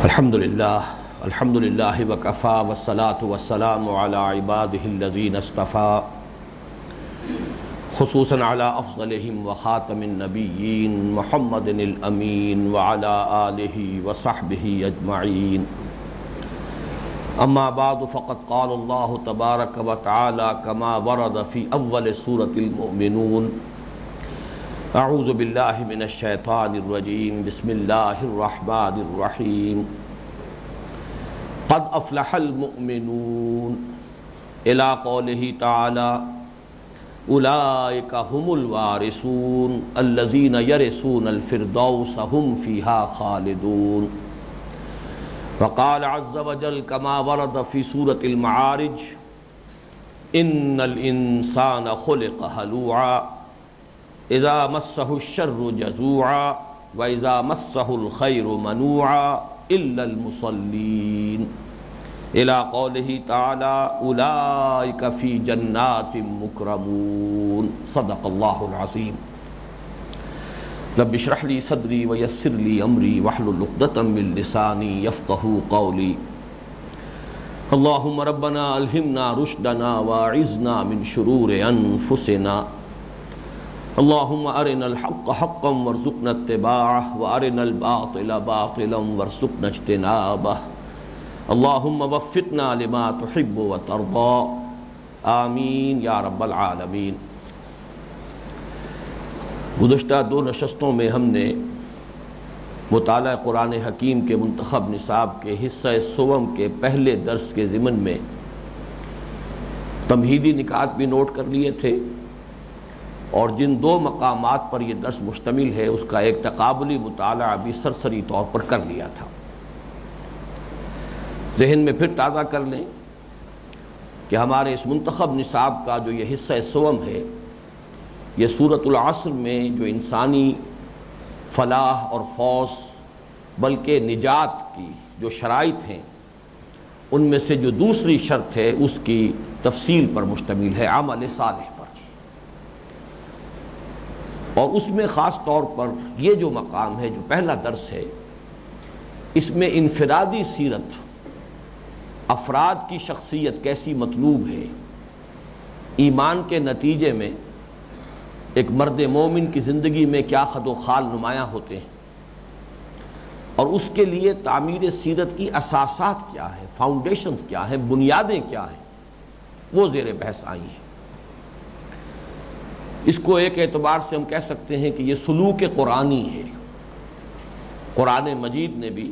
الحمدللہ وکفا والصلاة والسلام علی عباده الذین اصطفى خصوصاً علی افضلہم وخاتم النبیین محمد الامین وعلی آلہ وصحبہ اجمعین اما بعد فقد قال اللہ تبارک وتعالی کما ورد فی اول سورة المؤمنون اعوذ باللہ من الشیطان الرجیم بسم اللہ الرحمن الرحیم قد افلح المؤمنون الى قوله تعالی اولئک هم الوارثون الذین یرثون الفردوس هم فیها خالدون وقال عز وجل كما ورد في سورة المعارج ان الانسان خلق هلوعا اذا مسه الشر جزوعا واذا مسه الخير منوعا الا المصلين الى قوله تعالى اولئك في جنات مكرمون صدق الله العظيم رب اشرح لي صدري ويسر لي امري واحلل عقدة من لساني يفقهوا قولي اللهم ربنا الهمنا رشدنا واعذنا من شرور انفسنا اللهم ارنا الحق حقا وارزقنا اتباعه وارنا الباطل باطلا وارزقنا اجتنابه اللهم وفقنا لما تحب وترضى آمین یا رب العالمین۔ گزشتہ دو نشستوں میں ہم نے مطالعہ قرآن حکیم کے منتخب نصاب کے حصہ سوم کے پہلے درس کے ضمن میں تمہیدی نکات بھی نوٹ کر لیے تھے، اور جن دو مقامات پر یہ درس مشتمل ہے اس کا ایک تقابلی مطالعہ بھی سرسری طور پر کر لیا تھا۔ ذہن میں پھر تازہ کر لیں کہ ہمارے اس منتخب نصاب کا جو یہ حصہ سوم ہے، یہ سورۃ العصر میں جو انسانی فلاح اور فوز بلکہ نجات کی جو شرائط ہیں ان میں سے جو دوسری شرط ہے اس کی تفصیل پر مشتمل ہے، عمل صالح پر، اور اس میں خاص طور پر یہ جو مقام ہے جو پہلا درس ہے اس میں انفرادی سیرت، افراد کی شخصیت کیسی مطلوب ہے، ایمان کے نتیجے میں ایک مرد مومن کی زندگی میں کیا خد و خال نمایاں ہوتے ہیں، اور اس کے لیے تعمیر سیرت کی اساسات کیا ہیں، فاؤنڈیشنز کیا ہیں، بنیادیں کیا ہیں، وہ زیر بحث آئی ہیں۔ اس کو ایک اعتبار سے ہم کہہ سکتے ہیں کہ یہ سلوک قرآنی ہے۔ قرآن مجید نے بھی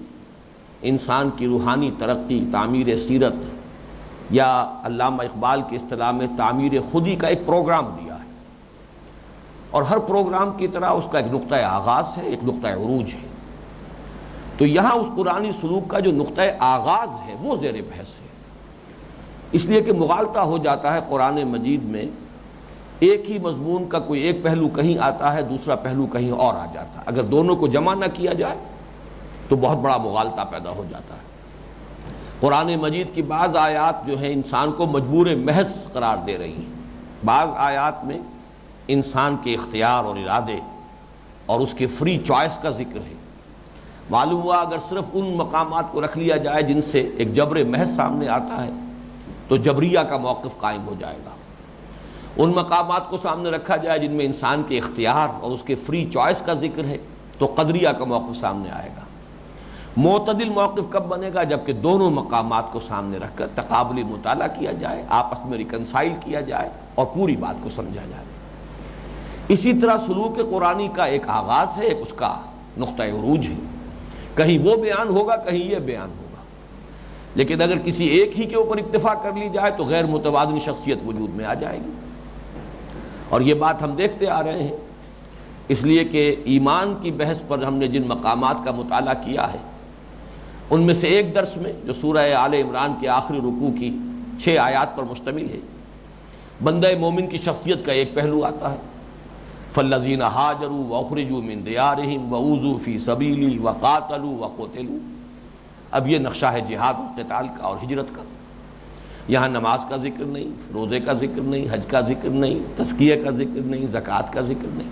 انسان کی روحانی ترقی، تعمیر سیرت، یا علامہ اقبال کی اصطلاح میں تعمیر خودی کا ایک پروگرام دیا ہے، اور ہر پروگرام کی طرح اس کا ایک نقطہ آغاز ہے، ایک نقطہ عروج ہے۔ تو یہاں اس قرآنی سلوک کا جو نقطہ آغاز ہے وہ زیر بحث ہے، اس لیے کہ مغالطہ ہو جاتا ہے قرآن مجید میں، ایک ہی مضمون کا کوئی ایک پہلو کہیں آتا ہے، دوسرا پہلو کہیں اور آ جاتا ہے۔ اگر دونوں کو جمع نہ کیا جائے تو بہت بڑا مغالطہ پیدا ہو جاتا ہے۔ قرآن مجید کی بعض آیات جو ہیں انسان کو مجبور محض قرار دے رہی ہیں، بعض آیات میں انسان کے اختیار اور ارادے اور اس کے فری چوائس کا ذکر ہے۔ معلوم ہوا اگر صرف ان مقامات کو رکھ لیا جائے جن سے ایک جبر محض سامنے آتا ہے تو جبریہ کا موقف قائم ہو جائے گا۔ ان مقامات کو سامنے رکھا جائے جن میں انسان کے اختیار اور اس کے فری چوائس کا ذکر ہے تو قدریہ کا موقف سامنے آئے گا۔ معتدل موقف کب بنے گا؟ جبکہ دونوں مقامات کو سامنے رکھ کر تقابلی مطالعہ کیا جائے، آپس میں ریکنسائل کیا جائے اور پوری بات کو سمجھا جائے۔ اسی طرح سلوک قرآنی کا ایک آغاز ہے، ایک اس کا نقطہ عروج ہے، کہیں وہ بیان ہوگا کہیں یہ بیان ہوگا، لیکن اگر کسی ایک ہی کے اوپر اکتفا کر لی جائے تو غیر متوازن شخصیت وجود میں آ جائے گی، اور یہ بات ہم دیکھتے آ رہے ہیں۔ اس لیے کہ ایمان کی بحث پر ہم نے جن مقامات کا مطالعہ کیا ہے ان میں سے ایک درس میں جو سورہ آل عمران کے آخری رکوع کی 6 آیات پر مشتمل ہے، بندہ مومن کی شخصیت کا ایک پہلو آتا ہے، فالذین ہاجروا واخرجوا من دیارہم واوذوا فی سبیلی وقاتلوا وقتلوا۔ اب یہ نقشہ ہے جہاد و قتال کا اور ہجرت کا۔ یہاں نماز کا ذکر نہیں، روزے کا ذکر نہیں، حج کا ذکر نہیں، تزکیہ کا ذکر نہیں، زکوٰۃ کا ذکر نہیں۔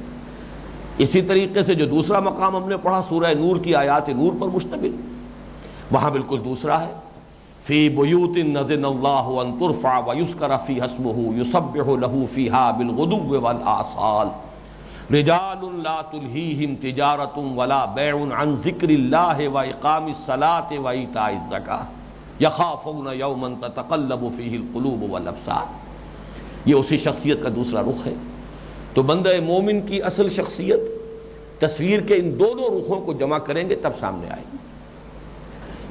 اسی طریقے سے جو دوسرا مقام ہم نے پڑھا سورہ نور کی آیات نور پر مشتمل، وہاں بالکل دوسرا ہے، فی بیوت نذن اللہ ان ترفع ویذکر فیہا اسمہ یسبح لہ فیہا بالغدو والآصال رجال لا تلہیہم تجارۃ ولا بیع عن ذکر اللہ واقام الصلاۃ وایتاء الزکاۃ یخافون یوما تتقلب فیہ القلوب والابصار۔ یہ اسی شخصیت کا دوسرا رخ ہے۔ تو بندہ مومن کی اصل شخصیت تصویر کے ان دونوں رخوں کو جمع کریں گے تب سامنے آئے گی۔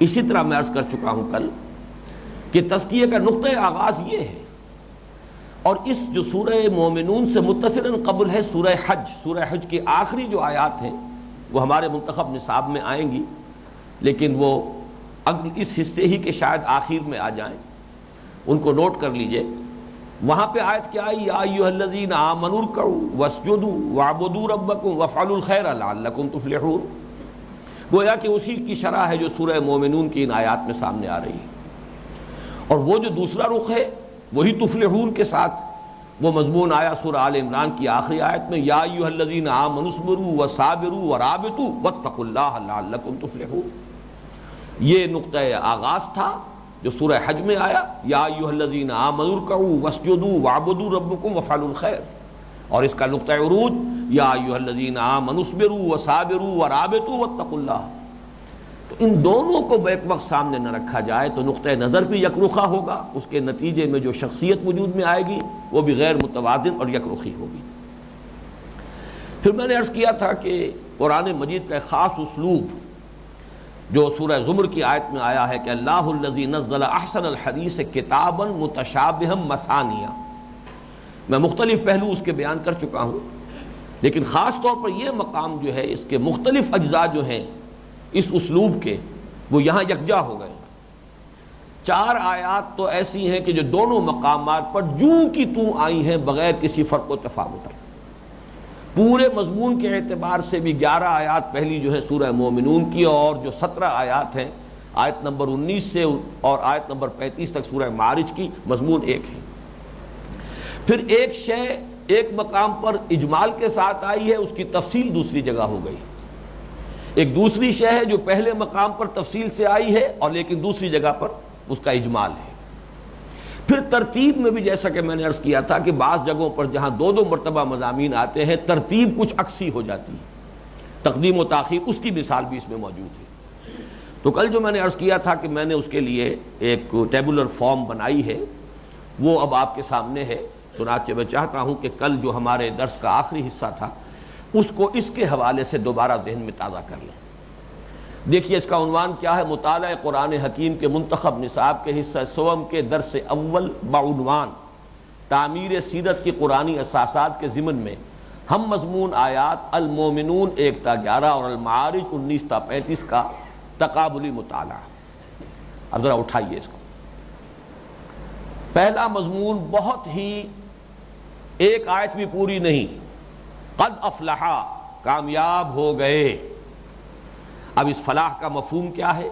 اسی طرح میں عرض کر چکا ہوں کل کہ تزکیے کا نقطہ آغاز یہ ہے، اور اس جو سورہ مومنون سے متصلاً قبل ہے سورہ حج۔ سورہ حج کی آخری جو آیات ہیں وہ ہمارے منتخب نصاب میں آئیں گی، لیکن وہ اس حصے ہی کے شاید آخر میں آ جائیں، ان کو نوٹ کر لیجئے۔ وہاں پہ آیت کیا آئی؟ یا ایھا الذین آمنوا ارکعوا واسجدوا واعبدوا ربکم وافعلوا الخیر لعلکم تفلحون۔ گویا کہ اسی کی شرح ہے جو سورہ مومنون کی ان آیات میں سامنے آ رہی ہے، اور وہ جو دوسرا رخ ہے وہی تفلحون کے ساتھ وہ مضمون آیا سورہ آل عمران کی آخری آیت میں، یا ایھا الذین آمنوا اصبروا وصابروا ورابطوا واتقوا اللہ لعلکم تفلحون۔ یہ نقطہ آغاز تھا جو سورہ حج میں آیا، یا ایھا الذین آمنوا ارکعوا واسجدوا واعبدوا ربکم وافعلوا الخیر، اور اس کا نقطہ عروج یا ایھا الذین آمنوا اصبروا وصابروا ورابطوا واتقوا اللہ۔ تو ان دونوں کو بیک وقت سامنے نہ رکھا جائے تو نقطہ نظر بھی یک رخا ہوگا، اس کے نتیجے میں جو شخصیت وجود میں آئے گی وہ بھی غیر متوازن اور یک رخی ہوگی۔ پھر میں نے عرض کیا تھا کہ قرآن مجید کا ایک خاص اسلوب جو سورہ زمر کی آیت میں آیا ہے کہ اللہ الذی نزل احسن الحدیث کتابا متشابہا مثانیہ، میں مختلف پہلو اس کے بیان کر چکا ہوں، لیکن خاص طور پر یہ مقام جو ہے اس کے مختلف اجزاء جو ہیں اس اسلوب کے وہ یہاں یکجا ہو گئے۔ 4 آیات تو ایسی ہیں کہ جو دونوں مقامات پر جوں کی توں آئی ہیں بغیر کسی فرق و تفاوت۔ پورے مضمون کے اعتبار سے بھی 11 آیات پہلی جو ہے سورہ مومنون کی، اور جو 17 آیات ہیں آیت نمبر 19 سے اور آیت نمبر 35 تک سورہ معارج کی، مضمون ایک ہے۔ پھر ایک شے ایک مقام پر اجمال کے ساتھ آئی ہے، اس کی تفصیل دوسری جگہ ہو گئی۔ ایک دوسری شے ہے جو پہلے مقام پر تفصیل سے آئی ہے اور لیکن دوسری جگہ پر اس کا اجمال ہے۔ پھر ترتیب میں بھی جیسا کہ میں نے عرض کیا تھا کہ بعض جگہوں پر جہاں 2 مرتبہ مضامین آتے ہیں ترتیب کچھ عکسی ہو جاتی ہے، تقدیم و تاخیر، اس کی مثال بھی اس میں موجود ہے۔ تو کل جو میں نے عرض کیا تھا کہ میں نے اس کے لیے ایک ٹیبولر فارم بنائی ہے، وہ اب آپ کے سامنے ہے، چنانچہ میں چاہتا ہوں کہ کل جو ہمارے درس کا آخری حصہ تھا اس کو اس کے حوالے سے دوبارہ ذہن میں تازہ کر لیں۔ دیکھیے اس کا عنوان کیا ہے، مطالعہ قرآن حکیم کے منتخب نصاب کے حصہ سوم کے درس اول بعنوان تعمیر سیرت کی قرآنی اساسات کے ضمن میں ہم مضمون آیات المومنون 1 تا 11 اور المعارج 19 تا 35 کا تقابلی مطالعہ۔ اب ذرا اٹھائیے اس کو۔ پہلا مضمون بہت ہی، ایک آیت بھی پوری نہیں، قد افلحا، کامیاب ہو گئے۔ اب اس فلاح کا مفہوم کیا ہے،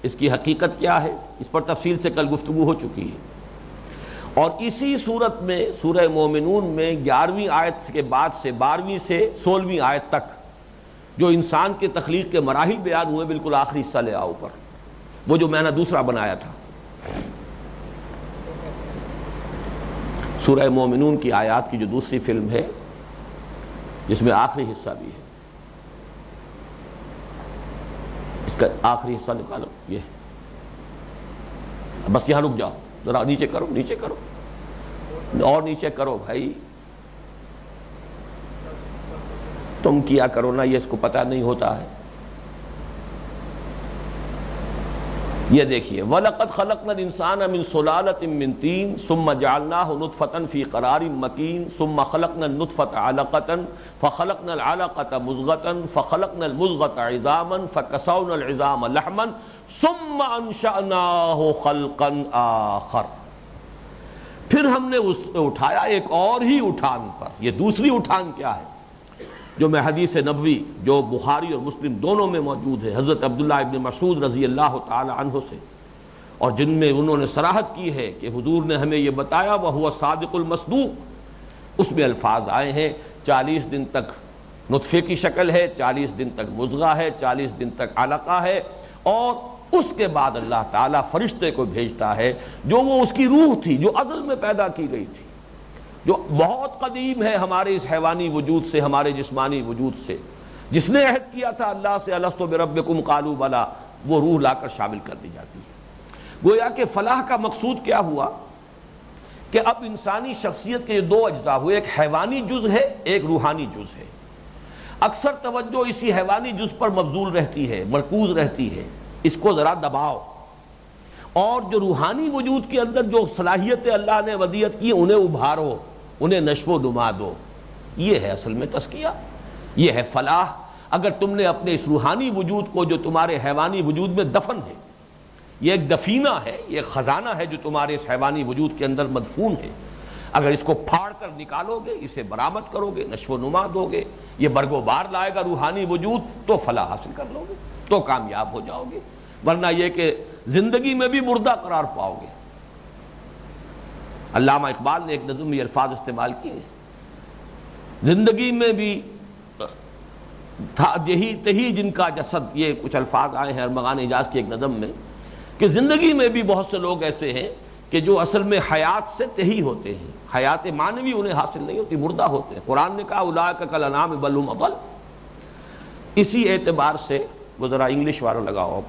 اس کی حقیقت کیا ہے، اس پر تفصیل سے کل گفتگو ہو چکی ہے۔ اور اسی صورت میں سورہ مومنون میں 11ویں آیت کے بعد سے 12ویں سے 16ویں آیت تک جو انسان کے تخلیق کے مراحل بیان ہوئے، بالکل آخری حصہ لے آؤ پر، وہ جو میں نے دوسرا بنایا تھا۔ سورہ مومنون کی آیات کی جو دوسری فلم ہے جس میں آخری حصہ بھی ہے، اس کا آخری حصہ نکالو، یہ بس یہاں رک جاؤ، ذرا نیچے کرو، نیچے کرو اور نیچے کرو بھائی، تم کیا کرو نا، یہ اس کو پتہ نہیں ہوتا ہے۔ یہ دیکھیے وَلَقَدْ خَلَقْنَا الْإِنسَانَ مِنْ صُلَالَةٍ مِّن طِينٍ ثُمَّ جَعَلْنَاهُ نُطْفَةً فِي قَرَارٍ مَّكِينٍ ثُمَّ خَلَقْنَا النُّطْفَةَ عَلَقَةً فَخَلَقْنَا الْعَلَقَةَ مُضْغَةً فَخَلَقْنَا الْمُضْغَةَ عِظَامًا فَكَسَوْنَا الْعِظَامَ لَحْمًا ثُمَّ أَنشَأْنَاهُ خَلْقًا آخَرَ۔ پھر ہم نے اس سے اٹھایا ایک اور ہی اٹھان پر۔ یہ دوسری اٹھان کیا ہے جو میں حدیث نبوی جو بخاری اور مسلم دونوں میں موجود ہے، حضرت عبداللہ ابن مسعود رضی اللہ تعالی عنہ سے، اور جن میں انہوں نے صراحت کی ہے کہ حضور نے ہمیں یہ بتایا وَهُوَ الصَّادِقُ الْمَصْدُوقُ، اس میں الفاظ آئے ہیں 40 دن تک نطفے کی شکل ہے، 40 دن تک مضغہ ہے، 40 دن تک علقہ ہے، اور اس کے بعد اللہ تعالیٰ فرشتے کو بھیجتا ہے جو وہ اس کی روح تھی جو ازل میں پیدا کی گئی تھی، جو بہت قدیم ہے ہمارے اس حیوانی وجود سے، ہمارے جسمانی وجود سے، جس نے عہد کیا تھا اللہ سے الستو بربکم قالوا بلی، وہ روح لا کر شامل کر دی جاتی ہے۔ گویا کہ فلاح کا مقصود کیا ہوا کہ اب انسانی شخصیت کے دو اجزاء ہوئے، ایک حیوانی جز ہے، ایک روحانی جز ہے۔ اکثر توجہ اسی حیوانی جز پر مبذول رہتی ہے، مرکوز رہتی ہے، اس کو ذرا دباؤ، اور جو روحانی وجود کے اندر جو صلاحیتیں اللہ نے ودیعت کی انہیں ابھارو، انہیں نشو و نما دو۔ یہ ہے اصل میں تزکیہ، یہ ہے فلاح۔ اگر تم نے اپنے اس روحانی وجود کو جو تمہارے حیوانی وجود میں دفن ہے، یہ ایک دفینہ ہے، یہ خزانہ ہے جو تمہارے اس حیوانی وجود کے اندر مدفون ہے، اگر اس کو پھاڑ کر نکالو گے، اسے برآمد کرو گے، نشو و نما دو گے، یہ برگ و بار لائے گا روحانی وجود، تو فلاح حاصل کر لو گے، تو کامیاب ہو جاؤ گے۔ ورنہ یہ کہ زندگی میں بھی مردہ قرار پاؤ گے۔ علامہ اقبال نے ایک نظم میں یہ الفاظ استعمال کیے، زندگی میں بھی تھا یہی تہی جن کا جسد، یہ کچھ الفاظ آئے ہیں ارمغان حجاز کی ایک نظم میں، کہ زندگی میں بھی بہت سے لوگ ایسے ہیں کہ جو اصل میں حیات سے تہی ہوتے ہیں، حیات معنوی انہیں حاصل نہیں ہوتی، مردہ ہوتے ہیں۔ قرآن نے کہا اولئک کالانعام بل ھم اضل۔ اسی اعتبار سے وہ ذرا انگلش والوں لگاؤ،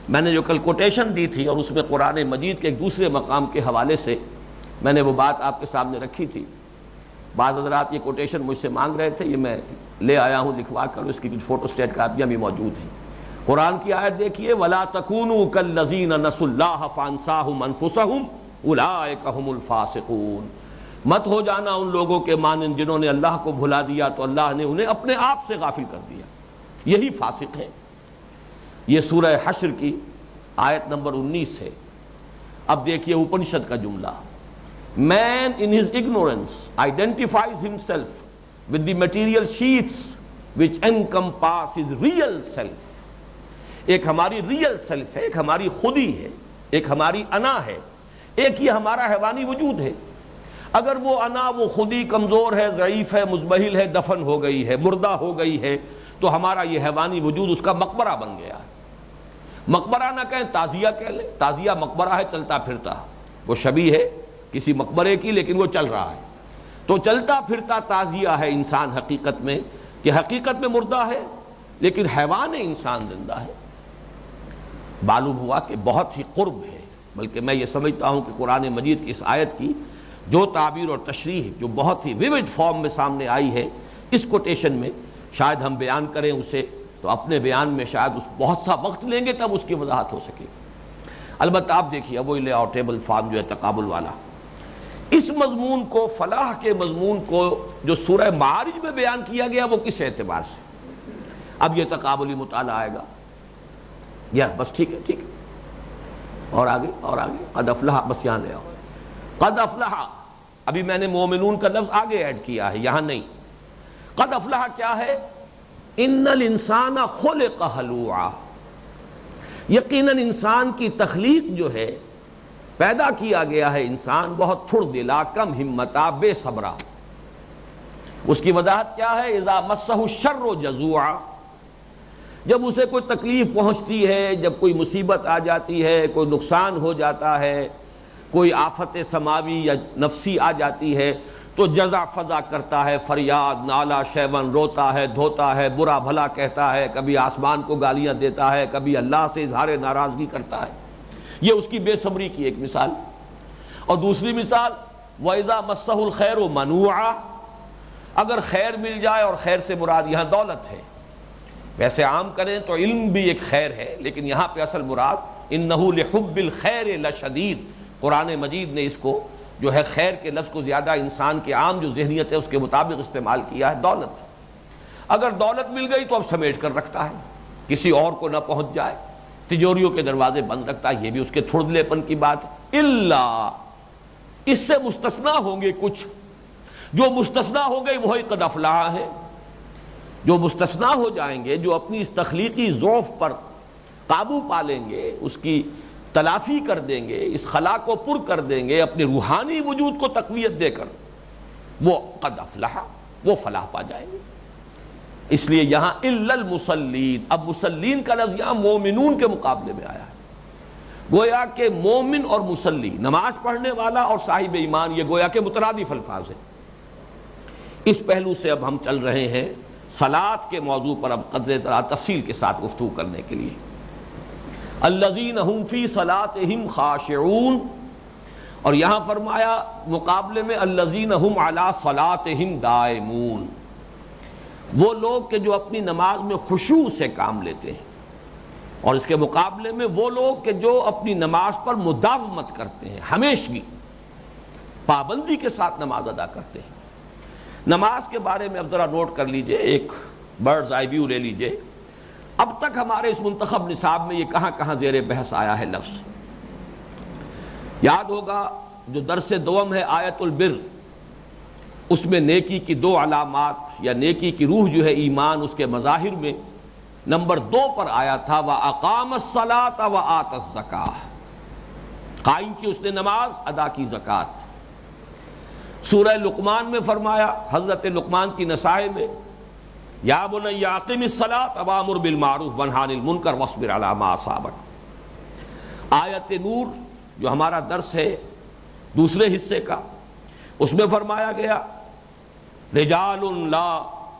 میں نے جو کل کوٹیشن دی تھی اور اس میں قرآن مجید کے ایک دوسرے مقام کے حوالے سے میں نے وہ بات آپ کے سامنے رکھی تھی۔ بعض حضرات یہ کوٹیشن مجھ سے مانگ رہے تھے، یہ میں لے آیا ہوں لکھوا کر، اس کی کچھ فوٹو اسٹیٹ کاپیاں بھی موجود ہیں۔ قرآن کی آیت دیکھیے، وَلَا تَكُونُوا كَالَّذِينَ نَسُوا اللَّهَ فَأَنسَاهُمْ أَنفُسَهُمْ أُولَٰئِكَ هُمُ الْفَاسِقُونَ۔ مت ہو جانا ان لوگوں کے مانند جنہوں نے اللہ کو بھلا دیا تو اللہ نے انہیں اپنے آپ سے غافل کر دیا، یہی فاسق ہے۔ یہ سورہ حشر کی آیت نمبر 19 ہے۔ اب دیکھیے اپنشد کا جملہ، Man in his ignorance identifies himself with the material sheets which encompass his real self۔ ایک ہماری ریئل سیلف ہے، ایک ہماری خودی ہے، ایک ہماری انا ہے، ایک یہ ہمارا حیوانی وجود ہے۔ اگر وہ انا، وہ خودی کمزور ہے، ضعیف ہے، مزمحل ہے، دفن ہو گئی ہے، مردہ ہو گئی ہے، تو ہمارا یہ حیوانی وجود اس کا مقبرہ بن گیا ہے۔ مقبرہ نہ کہیں، تعزیہ کہہ لیں، تعزیہ مقبرہ ہے چلتا پھرتا، وہ شبیہ ہے کسی مقبرے کی لیکن وہ چل رہا ہے، تو چلتا پھرتا تعزیہ ہے انسان حقیقت میں، کہ حقیقت میں مردہ ہے لیکن حیوان انسان زندہ ہے۔ معلوم ہوا کہ بہت ہی قرب ہے، بلکہ میں یہ سمجھتا ہوں کہ قرآن مجید کی اس آیت کی جو تعبیر اور تشریح جو بہت ہی ویوڈ فارم میں سامنے آئی ہے اس کوٹیشن میں، شاید ہم بیان کریں اسے تو اپنے بیان میں شاید بہت سا وقت لیں گے تب اس کی وضاحت ہو سکے۔ البتہ آپ دیکھیے وہ لے آؤ ٹیبل فارم جو ہے تقابل والا، اس مضمون کو، فلاح کے مضمون کو جو سورہ معارج میں بیان کیا گیا وہ کس اعتبار سے؟ اب یہ تقابلی مطالعہ آئے گا، یا بس ٹھیک ہے ٹھیک ہے، اور آگے اور آگے، قد افلح، بس یہاں لے آؤ، قد افلح۔ ابھی میں نے مومنون کا لفظ آگے ایڈ کیا ہے، یہاں نہیں۔ قد افلح کیا ہے؟ ان الانسان خلق ہلوعا، یقیناً انسان کی تخلیق جو ہے، پیدا کیا گیا ہے انسان بہت تھڑ دلا، کم ہمتا، بے صبرا۔ اس کی وضاحت کیا ہے؟ اذا مسہ الشر جزوعا، جب اسے کوئی تکلیف پہنچتی ہے، جب کوئی مصیبت آ جاتی ہے، کوئی نقصان ہو جاتا ہے، کوئی آفت سماوی یا نفسی آ جاتی ہے، تو جزع فضع کرتا ہے، فریاد نالا شیون، روتا ہے، دھوتا ہے، برا بھلا کہتا ہے، کبھی آسمان کو گالیاں دیتا ہے، کبھی اللہ سے اظہار ناراضگی کرتا ہے۔ یہ اس کی بے صبری کی ایک مثال۔ اور دوسری مثال، وَإِذَا مَسَّهُ الْخَيْرُ مَنُوعًا، اگر خیر مل جائے، اور خیر سے مراد یہاں دولت ہے، ویسے عام کریں تو علم بھی ایک خیر ہے، لیکن یہاں پہ اصل مراد اِنَّهُ لِحُبِّ الْخَيْرِ لَشَدِيدٌ، قرآن مجید نے اس کو جو ہے خیر کے لفظ کو زیادہ انسان کے عام جو ذہنیت ہے اس کے مطابق استعمال کیا ہے۔ دولت، اگر دولت مل گئی تو اب سمیٹ کر رکھتا ہے، کسی اور کو نہ پہنچ جائے، تجوریوں کے دروازے بند رکھتا ہے، یہ بھی اس کے تھردلے پن کی بات ہے۔ الا، اس سے مستثنا ہوں گے کچھ، جو مستثنا ہو گئی وہی قد افلح ہے۔ جو مستثنا ہو جائیں گے، جو اپنی اس تخلیقی ضعف پر قابو پا لیں گے، اس کی تلافی کر دیں گے، اس خلا کو پر کر دیں گے، اپنے روحانی وجود کو تقویت دے کر، وہ قد افلح، وہ فلاح پا جائیں گے۔ اس لیے یہاں الا المصلین، اب مسلین کا لفظ یہاں مومنون کے مقابلے میں آیا ہے۔ گویا کہ مومن اور مصلی، نماز پڑھنے والا اور صاحب ایمان، یہ گویا کہ مترادف الفاظ ہیں۔ اس پہلو سے اب ہم چل رہے ہیں صلاۃ کے موضوع پر اب قدر تفصیل کے ساتھ گفتگو کرنے کے لیے۔ الذین هم فی صلاتہم خاشعون، اور یہاں فرمایا مقابلے میں الذین هم علی صلاتہم دائمون، وہ لوگ کہ جو اپنی نماز میں خشوع سے کام لیتے ہیں، اور اس کے مقابلے میں وہ لوگ کہ جو اپنی نماز پر مداومت کرتے ہیں، ہمیشگی پابندی کے ساتھ نماز ادا کرتے ہیں۔ نماز کے بارے میں اب ذرا نوٹ کر لیجئے، ایک برڈز آئی ویو لے لیجئے۔ اب تک ہمارے اس منتخب نصاب میں یہ کہاں کہاں زیر بحث آیا ہے لفظ؟ یاد ہوگا جو درس دوم ہے آیت البر، اس میں نیکی کی دو علامات یا نیکی کی روح جو ہے ایمان، اس کے مظاہر میں نمبر 2 پر آیا تھا وَأَقَامَ الصَّلَاةَ وَآتَ الزَّكَاةَ، قائم کی اس نے نماز، ادا کی زکوٰۃ۔ سورہ لقمان میں فرمایا، حضرت لقمان کی نصائح میں، یا بنی اقم الصلاۃ وامر بالمعروف وانہی عن المنکر واصبر علی ما اصابک۔ آیت نور جو ہمارا درس ہے دوسرے حصے کا، اس میں فرمایا گیا رجال لا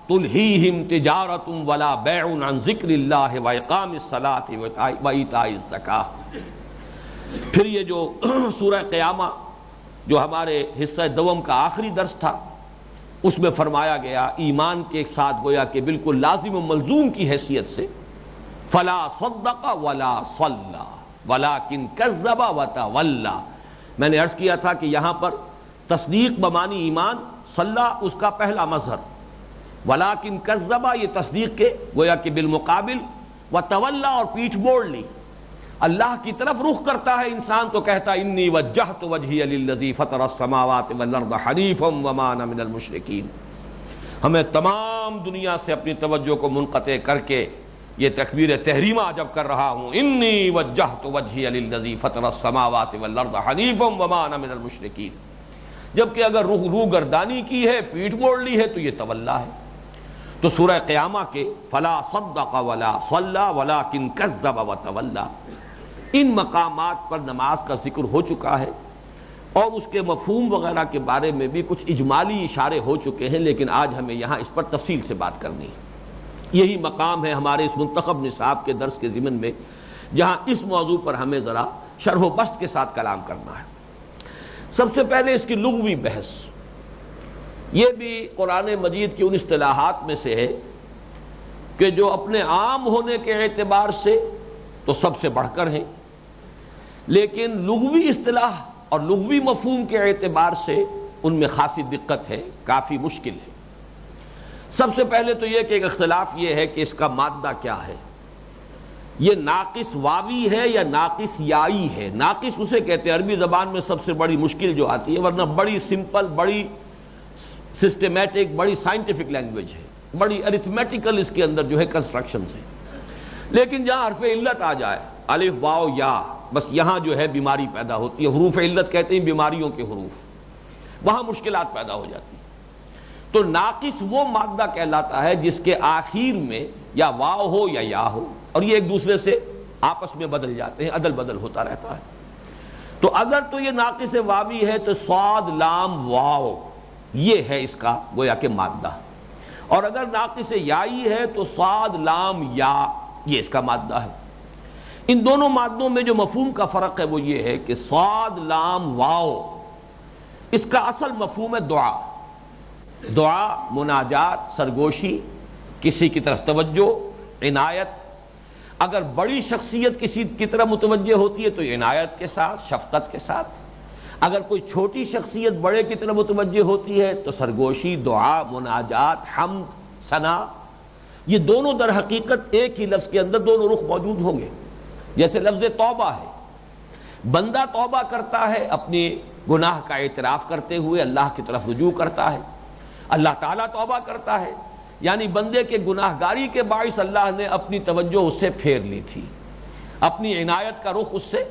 تلہیہم تجارۃ ولا بیع عن ذکر اللہ واقام الصلاۃ وایتاء الزکاۃ۔ پھر یہ جو سورہ قیامہ جو ہمارے حصہ دوم کا آخری درس تھا، اس میں فرمایا گیا ایمان کے ساتھ گویا کہ بالکل لازم و ملزوم کی حیثیت سے فلا صدق ولا صلی ولکن کذب وتولی۔ میں نے عرض کیا تھا کہ یہاں پر تصدیق بمانی ایمان، صلی اس کا پہلا مظہر، ولکن کذب یہ تصدیق کے گویا کہ بالمقابل، وتولی اور پیٹھ موڑ لی، اللہ کی طرف رخ کرتا ہے انسان تو کہتا انی وجہت وجہی للذی فطر السماوات والارض حنیفا وما انا من المشرکین۔ ہمیں تمام دنیا سے اپنی توجہ کو منقطع کر کے یہ تکبیر تحریمہ جب کر رہا ہوں، انی وجہت وجہی للذی فطر السماوات والارض حنیفا وما انا من المشرکین، جبکہ اگر روح گردانی کی ہے، پیٹھ موڑ لی ہے، تو یہ تولی ہے۔ تو سورہ قیامہ کے فلا صدق ولا صلی ولکن کذب وتولی، ان مقامات پر نماز کا ذکر ہو چکا ہے، اور اس کے مفہوم وغیرہ کے بارے میں بھی کچھ اجمالی اشارے ہو چکے ہیں، لیکن آج ہمیں یہاں اس پر تفصیل سے بات کرنی ہے۔ یہی مقام ہے ہمارے اس منتخب نصاب کے درس کے ضمن میں، جہاں اس موضوع پر ہمیں ذرا شرح و بسط کے ساتھ کلام کرنا ہے۔ سب سے پہلے اس کی لغوی بحث، یہ بھی قرآن مجید کی ان اصطلاحات میں سے ہے کہ جو اپنے عام ہونے کے اعتبار سے تو سب سے بڑھ کر ہیں، لیکن لغوی اصطلاح اور لغوی مفہوم کے اعتبار سے ان میں خاصی دقت ہے، کافی مشکل ہے۔ سب سے پہلے تو یہ کہ ایک اختلاف یہ ہے کہ اس کا مادہ کیا ہے، یہ ناقص واوی ہے یا ناقص یائی ہے۔ ناقص اسے کہتے ہیں، عربی زبان میں سب سے بڑی مشکل جو آتی ہے، ورنہ بڑی سمپل، بڑی سسٹمیٹک، بڑی سائنٹیفک لینگویج ہے، بڑی ارتھمیٹیکل اس کے اندر جو ہے کنسٹرکشنز ہیں۔ لیکن جہاں حرف علت آ جائے، الف واو یا، بس یہاں جو ہے بیماری پیدا ہوتی ہے۔ حروف علت کہتے ہیں بیماریوں کے حروف، وہاں مشکلات پیدا ہو جاتی ہیں۔ تو ناقص وہ مادہ کہلاتا ہے جس کے آخر میں یا واو ہو یا یا ہو، اور یہ ایک دوسرے سے آپس میں بدل جاتے ہیں، عدل بدل ہوتا رہتا ہے۔ تو اگر تو یہ ناقص واوی ہے تو صاد لام واو یہ ہے اس کا گویا کہ مادہ، اور اگر ناقص یائی ہے تو صاد لام یا یہ اس کا مادہ ہے۔ ان دونوں مادوں میں جو مفہوم کا فرق ہے وہ یہ ہے کہ صاد لام واو اس کا اصل مفہوم ہے دعا، دعا، مناجات، سرگوشی، کسی کی طرف توجہ، عنایت۔ اگر بڑی شخصیت کسی کی طرف متوجہ ہوتی ہے تو عنایت کے ساتھ، شفقت کے ساتھ۔ اگر کوئی چھوٹی شخصیت بڑے کی طرف متوجہ ہوتی ہے تو سرگوشی، دعا، مناجات، حمد، ثنا، یہ دونوں در حقیقت ایک ہی لفظ کے اندر دونوں رخ موجود ہوں گے۔ جیسے لفظ توبہ ہے، بندہ توبہ کرتا ہے اپنی گناہ کا اعتراف کرتے ہوئے اللہ کی طرف رجوع کرتا ہے، اللہ تعالیٰ توبہ کرتا ہے، یعنی بندے کے گناہ گاری کے باعث اللہ نے اپنی توجہ اس سے پھیر لی تھی، اپنی عنایت کا رخ اس سے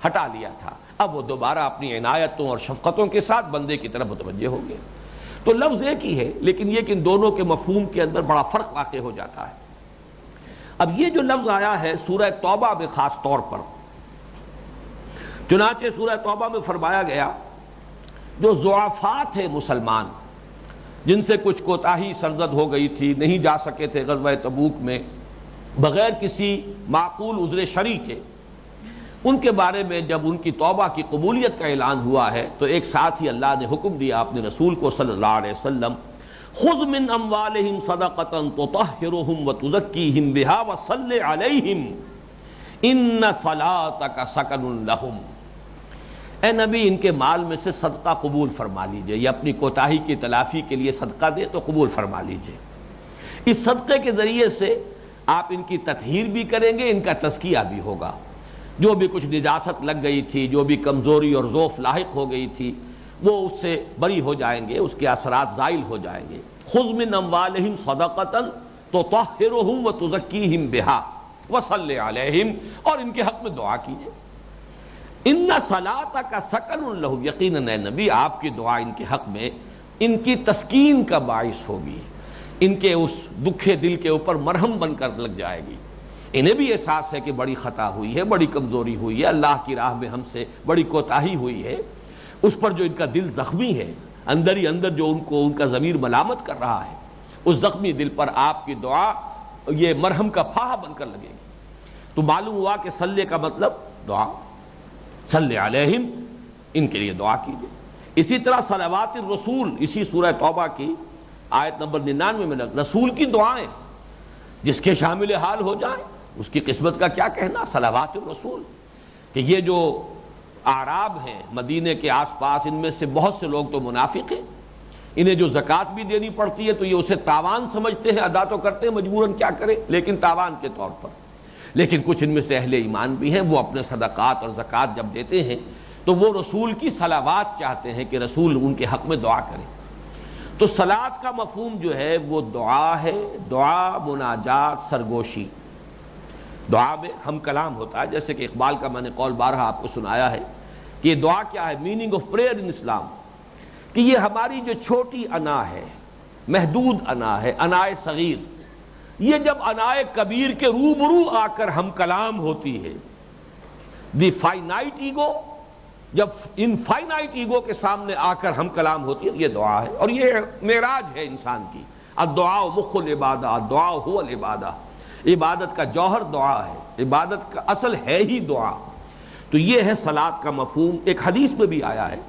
ہٹا لیا تھا، اب وہ دوبارہ اپنی عنایتوں اور شفقتوں کے ساتھ بندے کی طرف متوجہ ہو گئے۔ تو لفظ ایک ہی ہے، لیکن یہ کہ ان دونوں کے مفہوم کے اندر بڑا فرق واقع ہو جاتا ہے۔ اب یہ جو لفظ آیا ہے سورہ توبہ میں خاص طور پر، چنانچہ سورہ توبہ میں فرمایا گیا جو ضعفاء تھے مسلمان، جن سے کچھ کوتاہی سرزد ہو گئی تھی، نہیں جا سکے تھے غزوہ تبوک میں بغیر کسی معقول عذر شرعی کے، ان کے بارے میں جب ان کی توبہ کی قبولیت کا اعلان ہوا ہے تو ایک ساتھ ہی اللہ نے حکم دیا اپنے رسول کو صلی اللہ علیہ وسلم، خذ من اموالہم صدقۃ تطہرہم وتزکیہم بہا وصلی علیہم ان صلاتک سکن لہم۔ اے نبی ان کے مال میں سے صدقہ قبول فرما لیجئے، یہ اپنی کوتاہی کی تلافی کے لیے صدقہ دے تو قبول فرما لیجئے۔ اس صدقے کے ذریعے سے آپ ان کی تطہیر بھی کریں گے، ان کا تزکیہ بھی ہوگا، جو بھی کچھ نجاست لگ گئی تھی، جو بھی کمزوری اور ضعف لاحق ہو گئی تھی وہ اس سے بری ہو جائیں گے، اس کے اثرات زائل ہو جائیں گے۔ خذ من اموالہم صدقۃ تطہرہم وتزکیہم بہا وصلی علیہم، اور ان کے حق میں دعا کیجئے۔ ان صلاتک سکن لہم، یقیناً اے نبی آپ کی دعا ان کے حق میں ان کی تسکین کا باعث ہوگی، ان کے اس دکھے دل کے اوپر مرہم بن کر لگ جائے گی۔ انہیں بھی احساس ہے کہ بڑی خطا ہوئی ہے، بڑی کمزوری ہوئی ہے، اللہ کی راہ میں ہم سے بڑی کوتاہی ہوئی ہے، اس پر جو ان کا دل زخمی ہے، اندر ہی اندر جو ان کا ضمیر ملامت کر رہا ہے، اس زخمی دل پر آپ کی دعا یہ مرہم کا پھاہا بن کر لگے گی۔ تو معلوم ہوا کہ صلی کا مطلب دعا، صلی علیہم، ان کے لیے دعا کیجیے۔ اسی طرح صلوات الرسول، اسی سورہ توبہ کی آیت نمبر 99 میں رسول کی دعائیں جس کے شامل حال ہو جائے اس کی قسمت کا کیا کہنا۔ صلوات الرسول، کہ یہ جو اعراب ہیں مدینے کے آس پاس، ان میں سے بہت سے لوگ تو منافق ہیں، انہیں جو زکوٰۃ بھی دینی پڑتی ہے تو یہ اسے تاوان سمجھتے ہیں، ادا تو کرتے ہیں مجبوراً، کیا کریں لیکن تاوان کے طور پر۔ لیکن کچھ ان میں سے اہل ایمان بھی ہیں، وہ اپنے صدقات اور زکوٰۃ جب دیتے ہیں تو وہ رسول کی صلوات چاہتے ہیں کہ رسول ان کے حق میں دعا کریں۔ تو صلات کا مفہوم جو ہے وہ دعا ہے، دعا، مناجات، سرگوشی۔ دعا میں ہم کلام ہوتا ہے، جیسے کہ اقبال کا میں نے قول بارہا آپ کو سنایا ہے کہ یہ دعا کیا ہے، میننگ آف پریئر ان اسلام، کہ یہ ہماری جو چھوٹی انا ہے، محدود انا ہے، انائے صغیر، یہ جب انائے کبیر کے روبرو آ کر ہم کلام ہوتی ہے، دی فائنائٹ ایگو جب انفائنائٹ ایگو کے سامنے آ کر ہم کلام ہوتی ہے، یہ دعا ہے۔ اور یہ معراج ہے انسان کی، الدعاء مخ العبادہ، الدعاء هو العبادہ، عبادت کا جوہر دعا ہے، عبادت کا اصل ہے ہی دعا۔ تو یہ ہے صلات کا مفہوم۔ ایک حدیث میں بھی آیا ہے،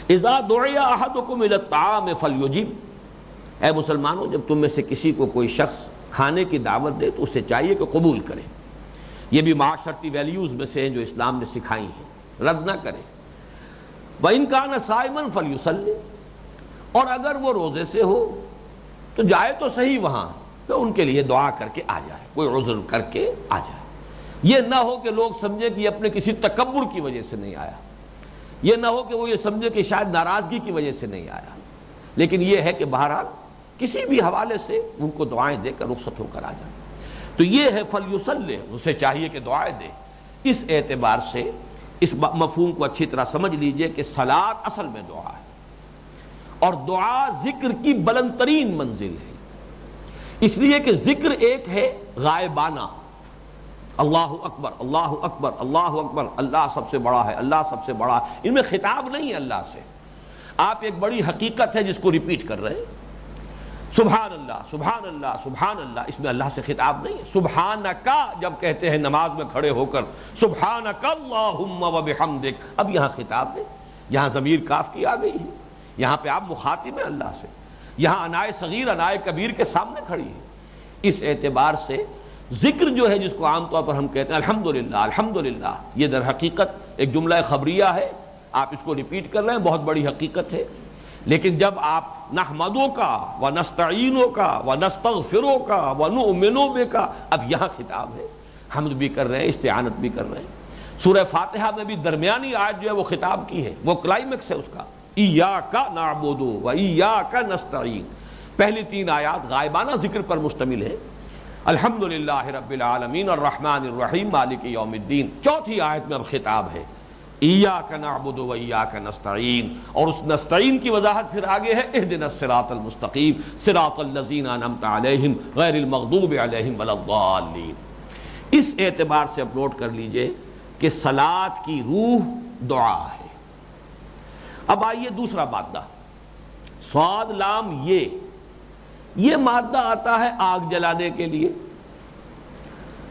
اذا دعی احدکم الی الطعام فلیجب، اے مسلمانوں جب تم میں سے کسی کو کوئی شخص کھانے کی دعوت دے تو اسے چاہیے کہ قبول کرے۔ یہ بھی معاشرتی ویلیوز میں سے ہیں جو اسلام نے سکھائی ہیں، رد نہ کرے۔ وَإِن كَانَ صَائِمًا فَلْيُصَلِّ، اور اگر وہ روزے سے ہو تو جائے تو صحیح وہاں، تو ان کے لیے دعا کر کے آ جائے، کوئی عذر کر کے آ جائے۔ یہ نہ ہو کہ لوگ سمجھے کہ یہ اپنے کسی تکبر کی وجہ سے نہیں آیا، یہ نہ ہو کہ وہ یہ سمجھے کہ شاید ناراضگی کی وجہ سے نہیں آیا، لیکن یہ ہے کہ بہرحال کسی بھی حوالے سے ان کو دعائیں دے کر رخصت ہو کر آ جائے۔ تو یہ ہے فلیصلی، اسے چاہیے کہ دعائیں دے۔ اس اعتبار سے اس مفہوم کو اچھی طرح سمجھ لیجئے کہ صلات اصل میں دعا ہے، اور دعا ذکر کی بلند ترین منزل ہے، اس لیے کہ ذکر ایک ہے غائبانہ، اللہ اکبر اللہ اکبر اللہ اکبر، اللہ سب سے بڑا ہے، اللہ سب سے بڑا ہے، ان میں خطاب نہیں ہے اللہ سے، آپ ایک بڑی حقیقت ہے جس کو ریپیٹ کر رہے ہیں، سبحان اللہ سبحان اللہ سبحان اللہ، اس میں اللہ سے خطاب نہیں ہے۔ سبحانک جب کہتے ہیں نماز میں کھڑے ہو کر، سبحانک اللہم وبحمدک، اب یہاں خطاب ہے، یہاں ضمیر کاف کی آ گئی ہے، یہاں پہ آپ مخاطب ہیں اللہ سے، یہاں انائے صغیر انائے کبیر کے سامنے کھڑی ہے۔ اس اعتبار سے ذکر جو ہے جس کو عام طور پر ہم کہتے ہیں الحمدللہ الحمدللہ، یہ در حقیقت ایک جملہ خبریہ ہے، آپ اس کو ریپیٹ کر رہے ہیں، بہت بڑی حقیقت ہے۔ لیکن جب آپ نحمدو کا ونستعینو کا ونستغفرو کا ونؤمنو بکا، اب یہاں خطاب ہے، حمد بھی کر رہے ہیں، استعانت بھی کر رہے ہیں۔ سورہ فاتحہ میں بھی درمیانی آیت جو ہے وہ خطاب کی ہے، وہ کلائمیکس ہے اس کا، ایاک نعبد و ایاک نستعین۔ پہلی تین آیات غائبانہ ذکر پر مشتمل ہے، الحمدللہ رب العالمین الرحمن الرحیم مالک یوم الدین۔ چوتھی آیت میں اب خطاب ہے، ایاک نعبد و ایاک نستعین، اور اس نستعین کی وضاحت پھر آگے ہے، اہدنا الصراط المستقیم صراط الذین انعمت علیہم غیر المغضوب علیہم ولا الضالین۔ اس اعتبار سے اپ نوٹ کر لیجئے کہ صلاۃ کی روح دعا ہے۔ اب آئیے دوسرا مادہ، صاد لام یہ مادہ آتا ہے آگ جلانے کے لیے،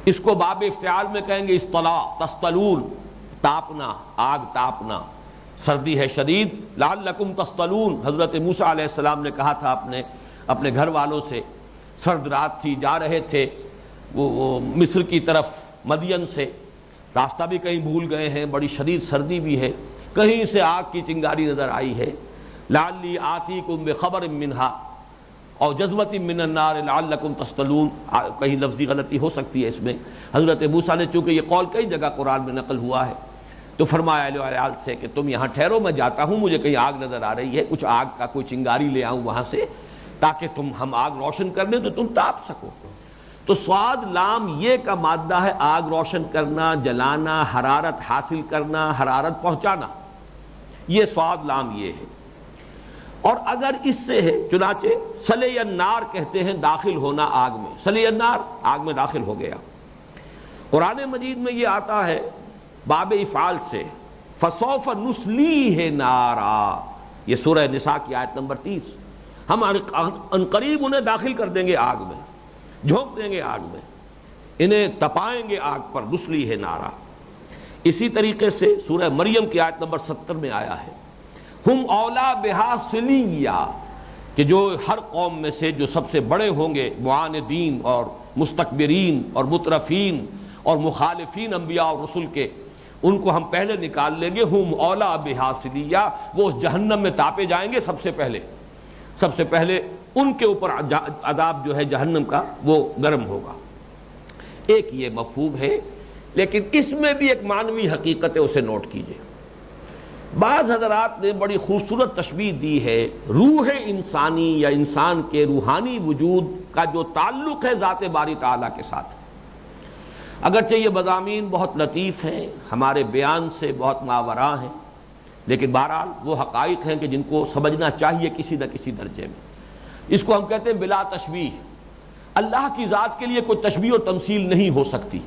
اس کو باب افتعال میں کہیں گے اصطلاع، تستلون، تاپنا، آگ تاپنا، سردی ہے شدید، لعلکم تستلون، حضرت موسیٰ علیہ السلام نے کہا تھا اپنے گھر والوں سے، سرد رات تھی، جا رہے تھے وہ مصر کی طرف مدین سے، راستہ بھی کہیں بھول گئے ہیں، بڑی شدید سردی بھی ہے، کہیں سے آگ کی چنگاری نظر آئی ہے، لعلی آتیکم بخبر منہا اور جذبۃ من النار لعلکم تستلون، کہیں لفظی غلطی ہو سکتی ہے اس میں۔ حضرت موسیٰ نے چونکہ یہ قول کئی جگہ قرآن میں نقل ہوا ہے تو فرمایا اہل عیال سے کہ تم یہاں ٹھہرو، میں جاتا ہوں، مجھے کہیں آگ نظر آ رہی ہے، کچھ آگ کا کوئی چنگاری لے آؤں وہاں سے تاکہ ہم آگ روشن کر دیں تو تم تاپ سکو۔ تو صاد لام یہ کا مادہ ہے آگ روشن کرنا، جلانا، حرارت حاصل کرنا، حرارت پہنچانا، یہ صاد لام یہ ہے۔ اور اگر اس سے ہے، چنانچہ سلی النار کہتے ہیں داخل ہونا آگ میں، سلی النار آگ میں داخل ہو گیا۔ قرآن مجید میں یہ آتا ہے باب افعال سے، فسوف نصلیہ نارا، یہ سورہ نساء کی آیت نمبر 30، ہم عنقریب انہیں داخل کر دیں گے آگ میں، جھونک دیں گے آگ میں، انہیں تپائیں گے آگ پر، نصلیہ نارا۔ اسی طریقے سے سورہ مریم کی آیت نمبر 70 میں آیا ہے، ہم اولا بہا صلیہ، کہ جو ہر قوم میں سے جو سب سے بڑے ہوں گے معاندین اور مستکبرین اور مترفین اور مخالفین انبیاء اور رسل کے، ان کو ہم پہلے نکال لیں گے، ہم اولا بہا صلیہ، وہ اس جہنم میں تاپے جائیں گے سب سے پہلے ان کے اوپر عذاب جو ہے جہنم کا وہ گرم ہوگا۔ ایک یہ مفہوم ہے، لیکن اس میں بھی ایک معنوی حقیقت ہے، اسے نوٹ کیجئے۔ بعض حضرات نے بڑی خوبصورت تشبیہ دی ہے روح انسانی یا انسان کے روحانی وجود کا جو تعلق ہے ذات باری تعالیٰ کے ساتھ، اگرچہ یہ مضامین بہت لطیف ہیں، ہمارے بیان سے بہت ماوراء ہیں، لیکن بہرحال وہ حقائق ہیں کہ جن کو سمجھنا چاہیے کسی نہ کسی درجے میں۔ اس کو ہم کہتے ہیں بلا تشبیہ، اللہ کی ذات کے لیے کوئی تشبیہ و تمثیل نہیں ہو سکتی،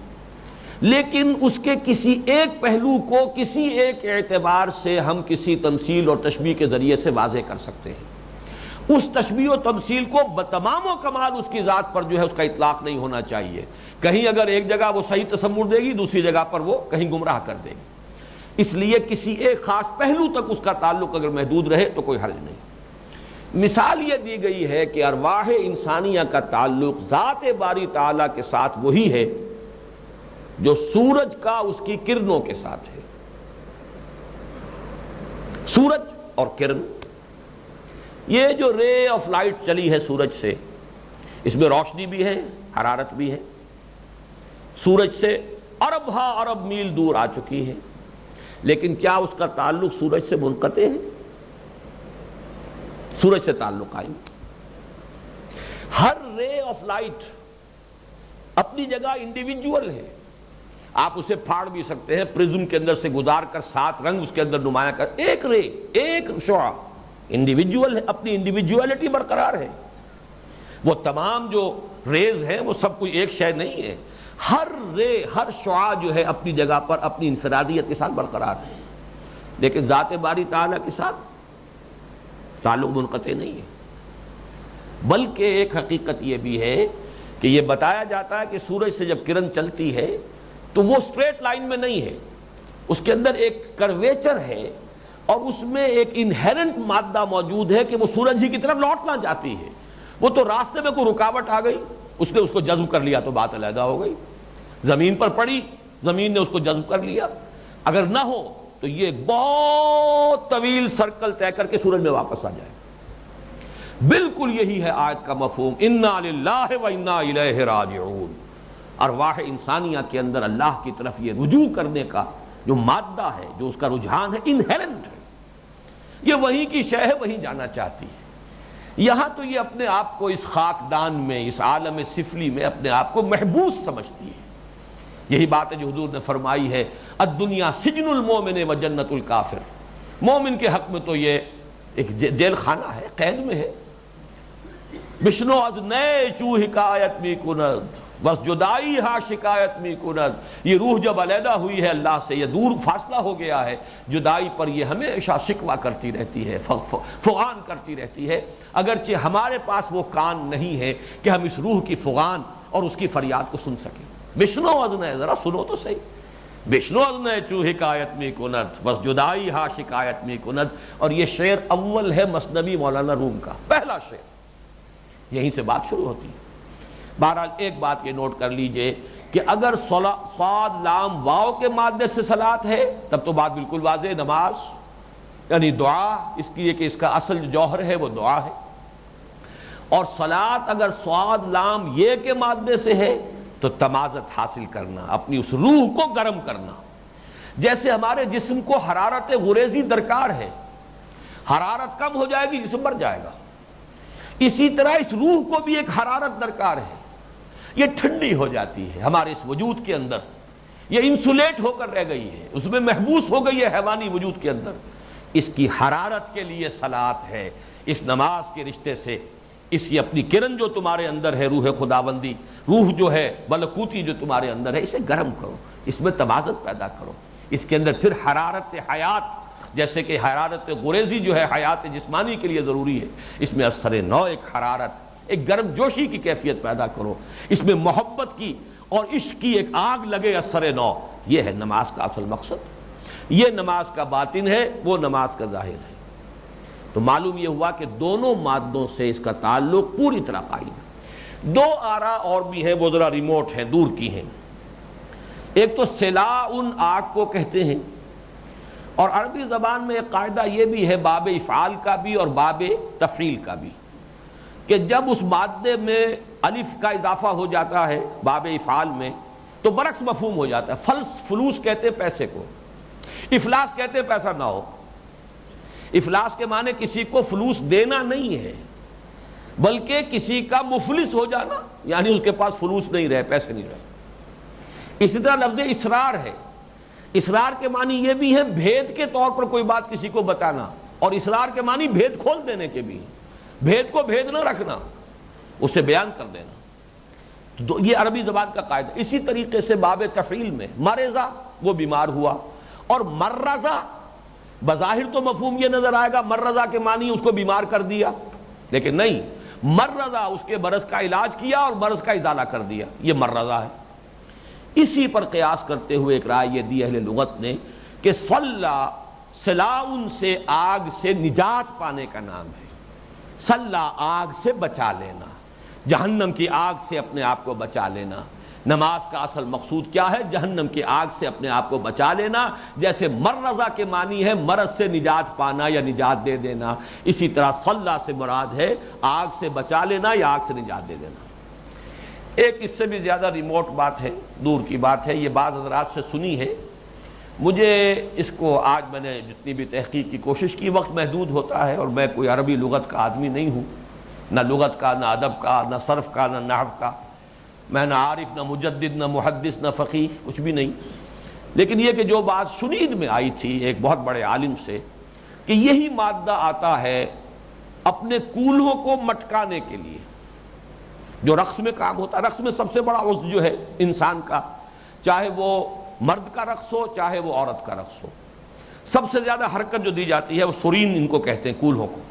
لیکن اس کے کسی ایک پہلو کو کسی ایک اعتبار سے ہم کسی تمثیل اور تشبیہ کے ذریعے سے واضح کر سکتے ہیں۔ اس تشبیہ و تمثیل کو بتمام و کمال اس کی ذات پر جو ہے اس کا اطلاق نہیں ہونا چاہیے، کہیں اگر ایک جگہ وہ صحیح تصور دے گی، دوسری جگہ پر وہ کہیں گمراہ کر دے گی، اس لیے کسی ایک خاص پہلو تک اس کا تعلق اگر محدود رہے تو کوئی حرج نہیں۔ مثال یہ دی گئی ہے کہ ارواح انسانیہ کا تعلق ذات باری تعالیٰ کے ساتھ وہی ہے جو سورج کا اس کی کرنوں کے ساتھ ہے۔ سورج اور کرن، یہ جو رے آف لائٹ چلی ہے سورج سے، اس میں روشنی بھی ہے، حرارت بھی ہے، سورج سے ارب ہا ارب میل دور آ چکی ہے، لیکن کیا اس کا تعلق سورج سے منقطع ہے؟ سورج سے تعلق قائم۔ ہر رے آف لائٹ اپنی جگہ انڈیویجول ہے، آپ اسے پھاڑ بھی سکتے ہیں، پرزم کے اندر سے گزار کر 7 رنگ اس کے اندر نمایاں کر، ایک رے، ایک شعاع انڈیویجول ہے، اپنی انڈیویجولیٹی برقرار ہے۔ وہ تمام جو ریز ہیں وہ سب کوئی ایک شے نہیں ہے، ہر رے، ہر شعاع جو ہے اپنی جگہ پر اپنی انفرادیت کے ساتھ برقرار ہے، لیکن ذات باری تعالیٰ کے ساتھ تعلق منقطع نہیں ہے۔ بلکہ ایک حقیقت یہ بھی ہے کہ یہ بتایا جاتا ہے کہ سورج سے جب کرن چلتی ہے تو وہ اسٹریٹ لائن میں نہیں ہے، اس کے اندر ایک کرویچر ہے، اور اس میں ایک انہیرنٹ مادہ موجود ہے کہ وہ سورج ہی کی طرف لوٹنا چاہتی ہے۔ وہ تو راستے میں کوئی رکاوٹ آ گئی، اس نے اس کو جذب کر لیا تو بات علیحدہ ہو گئی، زمین پر پڑی، زمین نے اس کو جذب کر لیا، اگر نہ ہو تو یہ بہت طویل سرکل طے کر کے سورج میں واپس آ جائے۔ بالکل یہی ہے آیت کا مفہوم، انا للہ و انا الیہ راجعون۔ ارواح انسانیہ کے اندر اللہ کی طرف یہ رجوع کرنے کا جو مادہ ہے، جو اس کا رجحان ہے، انہیرنٹ ہے، یہ وہی کی شے ہے، وہی جانا چاہتی ہے۔ یہاں تو یہ اپنے آپ کو اس خاکدان میں، اس عالم سفلی میں اپنے آپ کو محبوس سمجھتی ہے۔ یہی بات ہے جو حضور نے فرمائی ہے، الدنیا سجن المومن و جنت الکافر، مومن کے حق میں تو یہ ایک جیل خانہ ہے، قید میں ہے، بشنو از نئے چو حکایت می کند بس جدائی ہاں شکایت می کند۔ یہ روح جب علیحدہ ہوئی ہے اللہ سے، یہ دور فاصلہ ہو گیا ہے، جدائی پر یہ ہمیشہ شکوہ کرتی رہتی ہے، فغان کرتی رہتی ہے، اگرچہ ہمارے پاس وہ کان نہیں ہے کہ ہم اس روح کی فغان اور اس کی فریاد کو سن سکیں۔ بشنو از نئے، ذرا سنو تو صحیح، بشنو از نئے چو حکایت می کند بس جدائی ہاں شکایت می کند۔ اور یہ شعر اول ہے مثنوی مولانا روم کا، پہلا شعر، یہیں سے بات شروع ہوتی ہے۔ بہرحال ایک بات یہ نوٹ کر لیجئے کہ اگر صاد لام واو کے مادے سے صلاۃ ہے تب تو بات بالکل واضح، نماز یعنی دعا، اس لیے کہ اس کا اصل جو جوہر ہے وہ دعا ہے۔ اور صلاۃ اگر صاد لام یہ کے مادے سے ہے تو تمازت حاصل کرنا، اپنی اس روح کو گرم کرنا۔ جیسے ہمارے جسم کو حرارت غریزی درکار ہے، حرارت کم ہو جائے گی جسم مر جائے گا، اسی طرح اس روح کو بھی ایک حرارت درکار ہے، یہ ٹھنڈی ہو جاتی ہے ہمارے اس وجود کے اندر، یہ انسولیٹ ہو کر رہ گئی ہے، اس میں محبوس ہو گئی ہے حیوانی وجود کے اندر۔ اس کی حرارت کے لیے صلاۃ ہے، اس نماز کے رشتے سے اس کی اپنی کرن جو تمہارے اندر ہے، روح خداوندی، روح جو ہے ملکوتی جو تمہارے اندر ہے، اسے گرم کرو، اس میں تمازت پیدا کرو، اس کے اندر پھر حرارت حیات، جیسے کہ حرارت غریزی جو ہے حیات جسمانی کے لیے ضروری ہے، اس میں اثر نو ایک حرارت، ایک گرم جوشی کی کیفیت پیدا کرو، اس میں محبت کی اور عشق کی ایک آگ لگے اثر نو۔ یہ ہے نماز کا اصل مقصد، یہ نماز کا باطن ہے، وہ نماز کا ظاہر ہے۔ تو معلوم یہ ہوا کہ دونوں مادوں سے اس کا تعلق پوری طرح قائم ہے۔ دو آرا اور بھی ہیں، وہ ذرا ریموٹ ہیں، دور کی ہیں۔ ایک تو سلاء آگ کو کہتے ہیں، اور عربی زبان میں ایک قاعدہ یہ بھی ہے، باب افعال کا بھی اور باب تفعیل کا بھی، کہ جب اس مادے میں الف کا اضافہ ہو جاتا ہے باب افعال میں تو برعکس مفہوم ہو جاتا ہے۔ فلوس کہتے ہیں پیسے کو، افلاس کہتے ہیں پیسہ نہ ہو۔ افلاس کے معنی کسی کو فلوس دینا نہیں ہے، بلکہ کسی کا مفلس ہو جانا، یعنی اس کے پاس فلوس نہیں رہے، پیسے نہیں رہے۔ اسی طرح لفظ اسرار ہے، اسرار کے معنی یہ بھی ہے بھید کے طور پر کوئی بات کسی کو بتانا، اور اسرار کے معنی بھید کھول دینے کے بھی، بھید کو بھید نہ رکھنا، اسے بیان کر دینا۔ یہ عربی زبان کا قاعدہ۔ اسی طریقے سے باب تفعیل میں مرضا، وہ بیمار ہوا، اور مرضا بظاہر تو مفہوم یہ نظر آئے گا مرضا کے معنی اس کو بیمار کر دیا، لیکن نہیں، مرضا اس کے مرض کا علاج کیا اور مرض کا ازالہ کر دیا، یہ مرضا ہے۔ اسی پر قیاس کرتے ہوئے ایک رائے یہ دی اہل لغت نے کہ صلاء سے آگ سے نجات پانے کا نام ہے۔ صلاء آگ سے بچا لینا، جہنم کی آگ سے اپنے آپ کو بچا لینا۔ نماز کا اصل مقصود کیا ہے؟ جہنم کی آگ سے اپنے آپ کو بچا لینا۔ جیسے مرضا کے معنی ہے مرض سے نجات پانا یا نجات دے دینا، اسی طرح صلاء سے مراد ہے آگ سے بچا لینا یا آگ سے نجات دے دینا۔ ایک اس سے بھی زیادہ ریموٹ بات ہے، دور کی بات ہے، یہ بعض حضرات سے سنی ہے، مجھے اس کو آج میں نے جتنی بھی تحقیق کی کوشش کی، وقت محدود ہوتا ہے اور میں کوئی عربی لغت کا آدمی نہیں ہوں، نہ لغت کا، نہ ادب کا، نہ صرف کا، نہ نحو کا، میں نہ عارف، نہ مجدد، نہ محدث، نہ فقیہ، کچھ بھی نہیں، لیکن یہ کہ جو بات شنید میں آئی تھی ایک بہت بڑے عالم سے کہ یہی مادہ آتا ہے اپنے کولہوں کو مٹکانے کے لیے، جو رقص میں کام ہوتا ہے۔ رقص میں سب سے بڑا عضو جو ہے انسان کا، چاہے وہ مرد کا رقص ہو چاہے وہ عورت کا رقص ہو، سب سے زیادہ حرکت جو دی جاتی ہے وہ سرین ان کو کہتے ہیں، کولہوں کو۔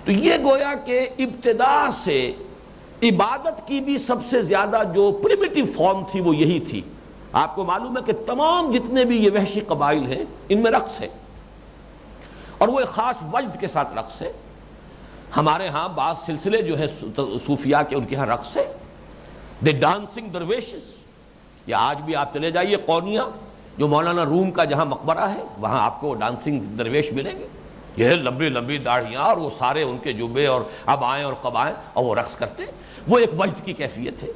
تو یہ گویا کہ ابتدا سے عبادت کی بھی سب سے زیادہ جو پریمیٹیو فارم تھی وہ یہی تھی۔ آپ کو معلوم ہے کہ تمام جتنے بھی یہ وحشی قبائل ہیں ان میں رقص ہے، اور وہ ایک خاص وجد کے ساتھ رقص ہے۔ ہمارے ہاں بعض سلسلے جو ہے صوفیاء کے، ان کے ہاں رقص ہے، دے ڈانسنگ درویشز۔ یا آج بھی آپ چلے جائیے قونیہ، جو مولانا روم کا جہاں مقبرہ ہے، وہاں آپ کو ڈانسنگ درویش ملیں گے، یہ لمبی لمبی داڑھیاں اور وہ سارے ان کے جبے اور اب آئیں اور قب آئیں، اور وہ رقص کرتے، وہ ایک وجد کی کیفیت ہے۔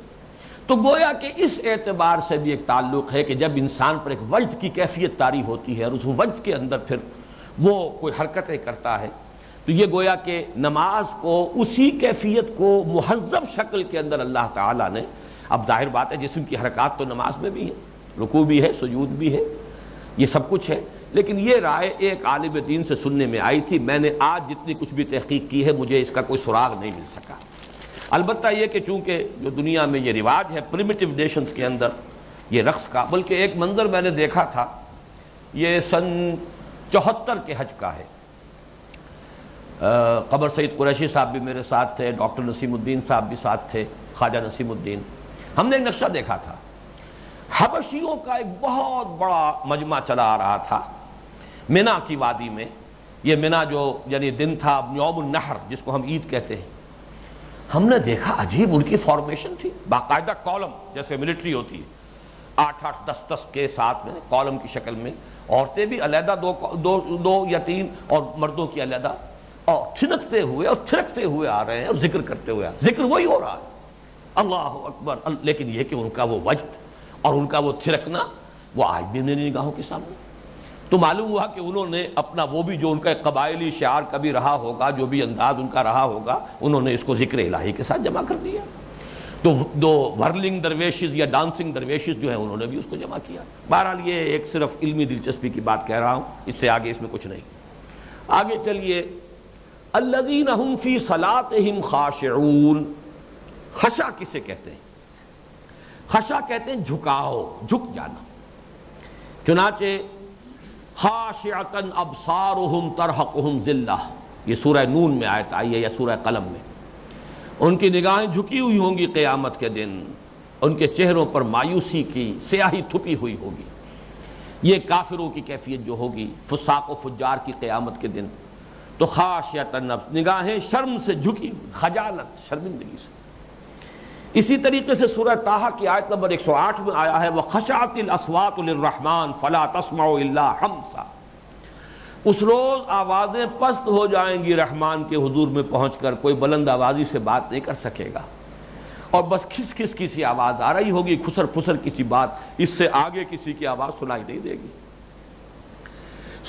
تو گویا کہ اس اعتبار سے بھی ایک تعلق ہے کہ جب انسان پر ایک وجد کی کیفیت طاری ہوتی ہے اور اس وجد کے اندر پھر وہ کوئی حرکتیں کرتا ہے، تو یہ گویا کہ نماز کو اسی کیفیت کو مہذب شکل کے اندر اللہ تعالیٰ نے، اب ظاہر بات ہے جسم کی حرکات تو نماز میں بھی ہے، رکوع بھی ہے، سجود بھی ہے، یہ سب کچھ ہے، لیکن یہ رائے ایک عالم دین سے سننے میں آئی تھی۔ میں نے آج جتنی کچھ بھی تحقیق کی ہے مجھے اس کا کوئی سراغ نہیں مل سکا۔ البتہ یہ کہ چونکہ جو دنیا میں یہ رواج ہے پریمیٹیو نیشنز کے اندر یہ رقص کا، بلکہ ایک منظر میں نے دیکھا تھا، یہ سن 74 کے حج کا ہے، قمر سعید قریشی صاحب بھی میرے ساتھ تھے، ڈاکٹر نسیم الدین صاحب بھی ساتھ تھے، خواجہ نسیم الدین. ہم نے ایک نقشہ دیکھا تھا، حبشیوں کا ایک بہت بڑا مجمع چلا آ رہا تھا منا کی وادی میں. یہ منا جو یعنی دن تھا یوم النحر جس کو ہم عید کہتے ہیں. ہم نے دیکھا عجیب ان کی فارمیشن تھی، باقاعدہ کالم جیسے ملٹری ہوتی ہے، 8-8 10-10 کے ساتھ میں کالم کی شکل میں، عورتیں بھی علیحدہ دو یا تین اور مردوں کی علیحدہ، اور تھنکتے ہوئے اور تھرکتے ہوئے آ رہے ہیں اور ذکر کرتے ہوئے ذکر وہی ہو رہا ہے، اللہ اکبر. لیکن یہ کہ ان کا وہ وجد اور ان کا وہ تھرکنا وہ آج بھی میری نگاہوں کے سامنے. تو معلوم ہوا کہ انہوں نے اپنا وہ بھی جو ان کا ایک قبائلی شعار کبھی رہا ہوگا، جو بھی انداز ان کا رہا ہوگا، انہوں نے اس کو ذکر الہی کے ساتھ جمع کر دیا. تو دو ورلنگ درویشز یا ڈانسنگ درویشز جو ہیں انہوں نے بھی اس کو جمع کیا. بہرحال یہ ایک صرف علمی دلچسپی کی بات کہہ رہا ہوں، اس سے آگے اس میں کچھ نہیں. آگے چلیے، الذین هم فی صلاتہم خاشعون. خشع کسے کہتے ہیں؟ خشع کہتے ہیں جھکاؤ، جھک جانا. چنانچہ خاشعۃ ابصارہم ترہقہم ذلہ، یہ سورہ نون میں آیت آئی ہے یا سورہ قلم میں. ان کی نگاہیں جھکی ہوئی ہوں گی قیامت کے دن، ان کے چہروں پر مایوسی کی سیاہی تھپی ہوئی ہوگی. یہ کافروں کی کیفیت جو ہوگی، فساق و فجار کی قیامت کے دن. تو خاشعۃ النفس، نگاہیں شرم سے جھکی ہوئی، خجالت، شرمندگی سے. اسی طریقے سے سورہ طٰہٰ کی آیت نمبر 108 میں آیا ہے وَخَشَعَتِ الْأَصْوَاتُ لِلرَّحْمَنِ فَلَا تَسْمَعُ إِلَّا حَمْسًا. اس روز آوازیں پست ہو جائیں گی رحمان کے حضور میں پہنچ کر، کوئی بلند آوازی سے بات نہیں کر سکے گا، اور بس کھس کھس کی سی آواز آ رہی ہوگی، کھسر پھسر کی سی بات، اس سے آگے کسی کی آواز سنائی نہیں دے گی.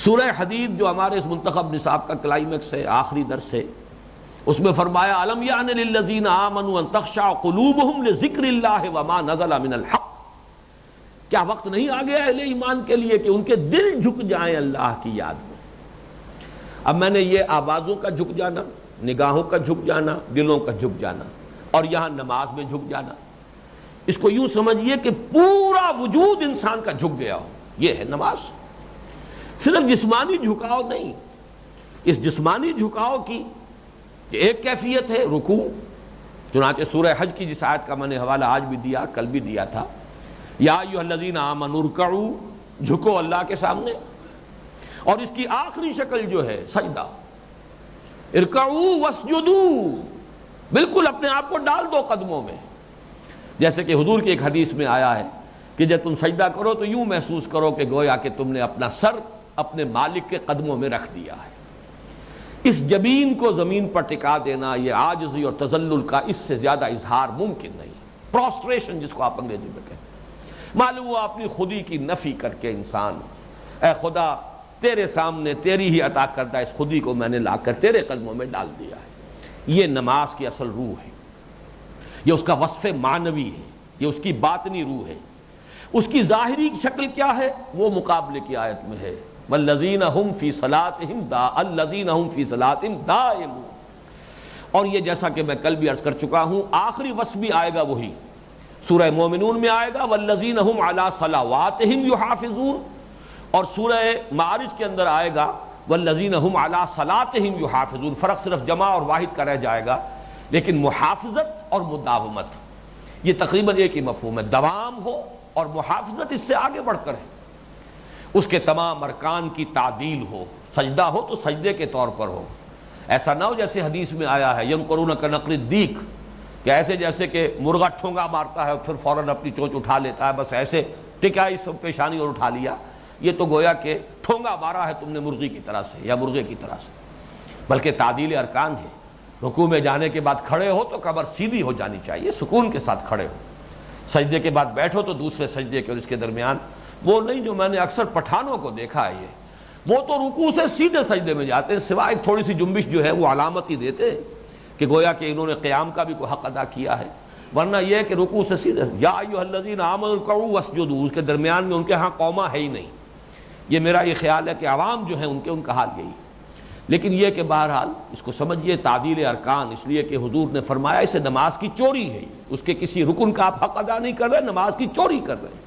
سورہ حدید جو ہمارے اس منتخب نصاب کا کلائمیکس ہے، آخری درس ہے، اس میں فرمایا الم یعن للذین آمنوا ان تخشع قلوبہم لذکر اللہ وما نزل من الحق. کیا وقت نہیں آ گیا اہل ایمان کے لیے کہ ان کے دل جھک جائیں اللہ کی یاد میں؟ اب میں نے یہ آوازوں کا جھک جانا، نگاہوں کا جھک جانا، دلوں کا جھک جانا، اور یہاں نماز میں جھک جانا، اس کو یوں سمجھیے کہ پورا وجود انسان کا جھک گیا ہو، یہ ہے نماز. صرف جسمانی جھکاؤ نہیں، اس جسمانی جھکاؤ کی ایک کیفیت ہے رکوع. چنانچہ سورہ حج کی جس آیت کا میں نے حوالہ آج بھی دیا، کل بھی دیا تھا، یا ایھا الذین آمنوا ارکعوا، جھکو اللہ کے سامنے. اور اس کی آخری شکل جو ہے سجدہ، ارکعوا واسجدوا، بالکل اپنے آپ کو ڈال دو قدموں میں. جیسے کہ حضور کی ایک حدیث میں آیا ہے کہ جب تم سجدہ کرو تو یوں محسوس کرو کہ گویا کہ تم نے اپنا سر اپنے مالک کے قدموں میں رکھ دیا ہے. اس جبین کو زمین پر ٹکا دینا، یہ عاجزی اور تذلل کا اس سے زیادہ اظہار ممکن نہیں. پروسٹریشن جس کو آپ انگریزی میں کہتے ہیں. معلوم ہوا اپنی خودی کی نفی کر کے انسان، اے خدا تیرے سامنے تیری ہی عطا کردہ اس خودی کو میں نے لا کر تیرے قدموں میں ڈال دیا ہے. یہ نماز کی اصل روح ہے، یہ اس کا وصف معنوی ہے، یہ اس کی باطنی روح ہے. اس کی ظاہری شکل کیا ہے وہ مقابلے کی آیت میں ہے والذین هم فی صلاتہم الذین هم فی صلاتہم دائمون. اور یہ جیسا کہ میں کل بھی عرض کر چکا ہوں، آخری وصف بھی آئے گا وہی سورہ مومنون میں آئے گا والذین هم علی صلواتہم یحافظون، اور سورہ معارج کے اندر آئے گا والذین هم علی صلاتہم یحافظون. فرق صرف جمع اور واحد کا رہ جائے گا، لیکن محافظت اور مداومت یہ تقریباً ایک ہی مفہوم ہے. دوام ہو اور محافظت اس سے آگے بڑھ کر ہے، اس کے تمام ارکان کی تعدیل ہو. سجدہ ہو تو سجدے کے طور پر ہو، ایسا نہ ہو جیسے حدیث میں آیا ہے ینقرون کنقر الدیک، کہ ایسے جیسے کہ مرغا ٹھونگا مارتا ہے اور پھر فوراً اپنی چونچ اٹھا لیتا ہے، بس ایسے ٹکائی سب پیشانی اور اٹھا لیا. یہ تو گویا کہ ٹھونگا مارا ہے تم نے مرغی کی طرح سے یا مرغے کی طرح سے. بلکہ تعدیل ارکان ہے. رکوع میں جانے کے بعد کھڑے ہو تو کمر سیدھی ہو جانی چاہیے، سکون کے ساتھ کھڑے ہو. سجدے کے بعد بیٹھو تو دوسرے سجدے کے اور اس کے درمیان وہ نہیں جو میں نے اکثر پٹھانوں کو دیکھا ہے، یہ وہ تو رکوع سے سیدھے سجدے میں جاتے ہیں، سوائے ایک تھوڑی سی جنبش جو ہے وہ علامت ہی دیتے ہیں کہ گویا کہ انہوں نے قیام کا بھی کوئی حق ادا کیا ہے. ورنہ یہ ہے کہ رکوع سے سیدھے یا ایھا الذین آمنوا ارکعوا واسجدوا، اس کے درمیان میں ان کے ہاں قوما ہے ہی نہیں. یہ میرا یہ خیال ہے کہ عوام جو ہیں ان کا حال یہی. لیکن یہ کہ بہرحال اس کو سمجھیے تعدیل ارکان، اس لیے کہ حضور نے فرمایا اسے نماز کی چوری ہے، اس کے کسی رکن کا آپ حق ادا نہیں کر رہے، نماز کی چوری کر رہے ہیں،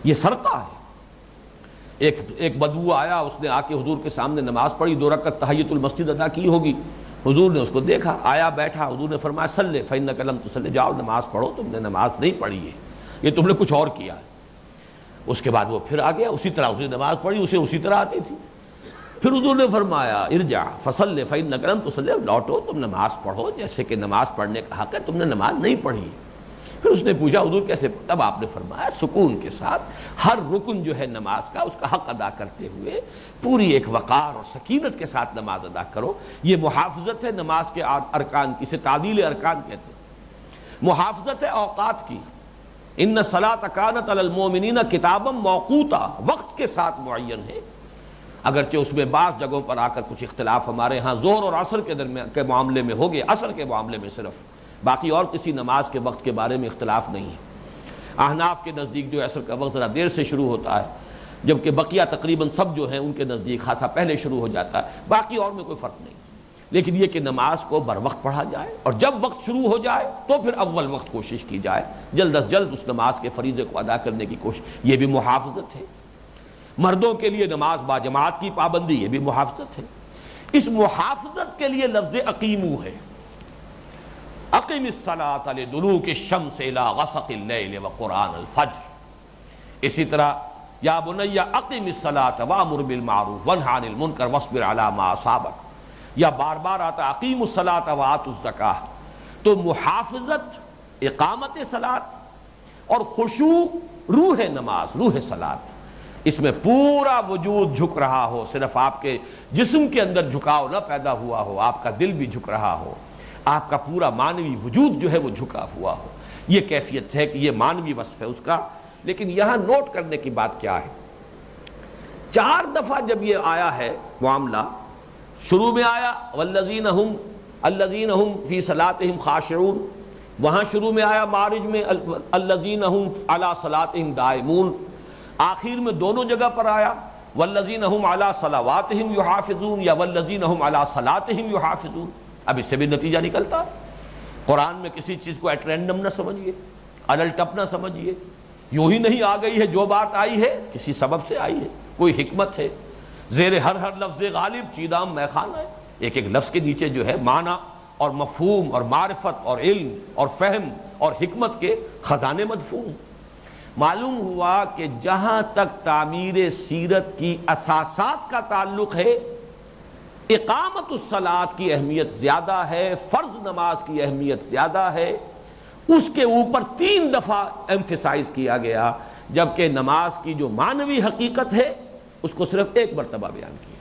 یہ سرقہ ہے۔ ایک بدو آیا، اس نے آ کے حضور کے سامنے نماز پڑھی، 2 رکعت تحیۃ المسجد ادا کی ہوگی، حضور نے اس کو دیکھا، آیا بیٹھا، حضور نے فرمایا صلی فإنک لم تصلی، جاؤ نماز پڑھو، تم نے نماز نہیں پڑھی ہے، یہ تم نے کچھ اور کیا ہے۔ اس کے بعد وہ پھر آ گیا، اسی طرح اس نے نماز پڑھی، اسے اسی طرح آتی تھی۔ پھر حضور نے فرمایا ارجع فصلی فإنک لم تصلی، لوٹو تم نماز پڑھو جیسے کہ نماز پڑھنے کا حق ہے، تم نے نماز نہیں پڑھی۔ پھر اس نے پوچھا حضور کیسے؟ تب آپ نے فرمایا سکون کے ساتھ ہر رکن جو ہے نماز کا اس کا حق ادا کرتے ہوئے پوری ایک وقار اور سکینت کے ساتھ نماز ادا کرو، یہ محافظت ہے نماز کے ارکان کی، اسے تعدیل ارکان کہتے ہیں۔ محافظت ہے اوقات کی، ان الصلاۃ کانت علی المؤمنین کتابا موقوتا، وقت کے ساتھ معین ہے، اگرچہ اس میں بعض جگہوں پر آ کر کچھ اختلاف ہمارے ہاں ظہر اور عصر کے درمیان کے معاملے میں ہو گئے، عصر کے معاملے میں صرف، باقی اور کسی نماز کے وقت کے بارے میں اختلاف نہیں ہے۔ احناف کے نزدیک جو عصر کا وقت ذرا دیر سے شروع ہوتا ہے، جبکہ بقیہ تقریباً سب جو ہیں ان کے نزدیک خاصا پہلے شروع ہو جاتا ہے، باقی اور میں کوئی فرق نہیں، لیکن یہ کہ نماز کو بر وقت پڑھا جائے، اور جب وقت شروع ہو جائے تو پھر اول وقت کوشش کی جائے، جلد از جلد اس نماز کے فریضے کو ادا کرنے کی کوشش، یہ بھی محافظت ہے۔ مردوں کے لیے نماز باجماعت کی پابندی، یہ بھی محافظت ہے۔ اس محافظت کے لیے لفظ اقیمو ہے، اقم الصلاۃ لدلوک الشمس الی غسق اللیل وقرآن الفجر، اسی طرح یا بنی اقم الصلاۃ وامر بالمعروف وانہ عن المنکر واصبر علی ما اصابک، یا بار بار آتا اقیموا الصلاۃ وآتوا الزکاۃ۔ تو محافظت، اقامت صلاۃ اور خشوع روح نماز، روح صلاۃ، اس میں پورا وجود جھک رہا ہو، صرف آپ کے جسم کے اندر جھکاؤ نہ پیدا ہوا ہو، آپ کا دل بھی جھک رہا ہو، آپ کا پورا مانوی وجود جو ہے وہ جھکا ہوا ہو، یہ کیفیت ہے کہ یہ مانوی وصف ہے اس کا۔ لیکن یہاں نوٹ کرنے کی بات کیا ہے، 4 دفعہ جب یہ آیا ہے معاملہ، شروع میں آیا والذین هم فی صلاتہم خاشعون، وہاں شروع میں آیا معارج میں الذین هم علی صلاتہم دائمون، آخر میں دونوں جگہ پر آیا والذین هم علی صلواتہم یحافظون یا والذین هم علی صلاتہم یحافظون۔ اب اس سے بھی نتیجہ نکلتا ہے، قرآن میں کسی چیز کو ایٹ رینڈم نہ سمجھیے، الٹپ نہ سمجھیے، یوں ہی نہیں آ گئی ہے، جو بات آئی ہے کسی سبب سے آئی ہے، کوئی حکمت ہے، زیر ہر لفظ غالب چیدام میخانہ ہے، ایک ایک لفظ کے نیچے جو ہے معنی اور مفہوم اور معرفت اور علم اور فہم اور حکمت کے خزانے مدفون۔ معلوم ہوا کہ جہاں تک تعمیر سیرت کی اساسات کا تعلق ہے، اقامت الصلاۃ کی اہمیت زیادہ ہے، فرض نماز کی اہمیت زیادہ ہے، اس کے اوپر 3 دفعہ ایمفیسائز کیا گیا، جبکہ نماز کی جو معنوی حقیقت ہے اس کو صرف 1 مرتبہ بیان کیا۔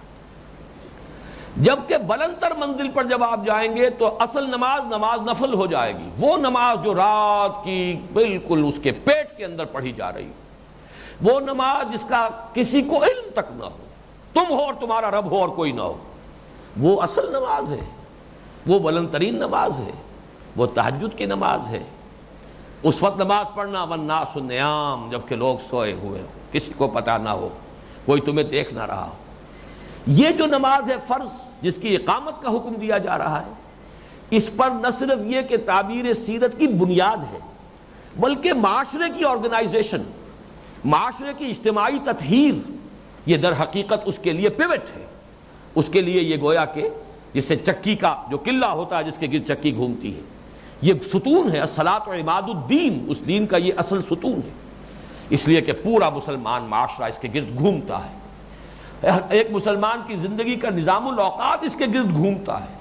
جبکہ بلند تر منزل پر جب آپ جائیں گے تو اصل نماز نفل ہو جائے گی، وہ نماز جو رات کی بالکل اس کے پیٹ کے اندر پڑھی جا رہی، وہ نماز جس کا کسی کو علم تک نہ ہو، تم ہو اور تمہارا رب ہو اور کوئی نہ ہو، وہ اصل نماز ہے، وہ بلند ترین نماز ہے، وہ تہجد کی نماز ہے۔ اس وقت نماز پڑھنا والناس نیام، جبکہ لوگ سوئے ہوئے ہو، کسی کو پتہ نہ ہو، کوئی تمہیں دیکھ نہ رہا ہو، یہ جو نماز ہے فرض جس کی اقامت کا حکم دیا جا رہا ہے، اس پر نہ صرف یہ کہ تعبیر سیرت کی بنیاد ہے، بلکہ معاشرے کی آرگنائزیشن، معاشرے کی اجتماعی تطہیر، یہ در حقیقت اس کے لیے پیوٹ ہے، اس کے لیے یہ گویا کہ جس سے چکی کا جو قلہ ہوتا ہے جس کے گرد چکی گھومتی ہے، یہ ستون ہے، الصلاۃ عماد الدین، اس دین کا یہ اصل ستون ہے، اس لیے کہ پورا مسلمان معاشرہ اس کے گرد گھومتا ہے، ایک مسلمان کی زندگی کا نظام الاوقات اس کے گرد گھومتا ہے،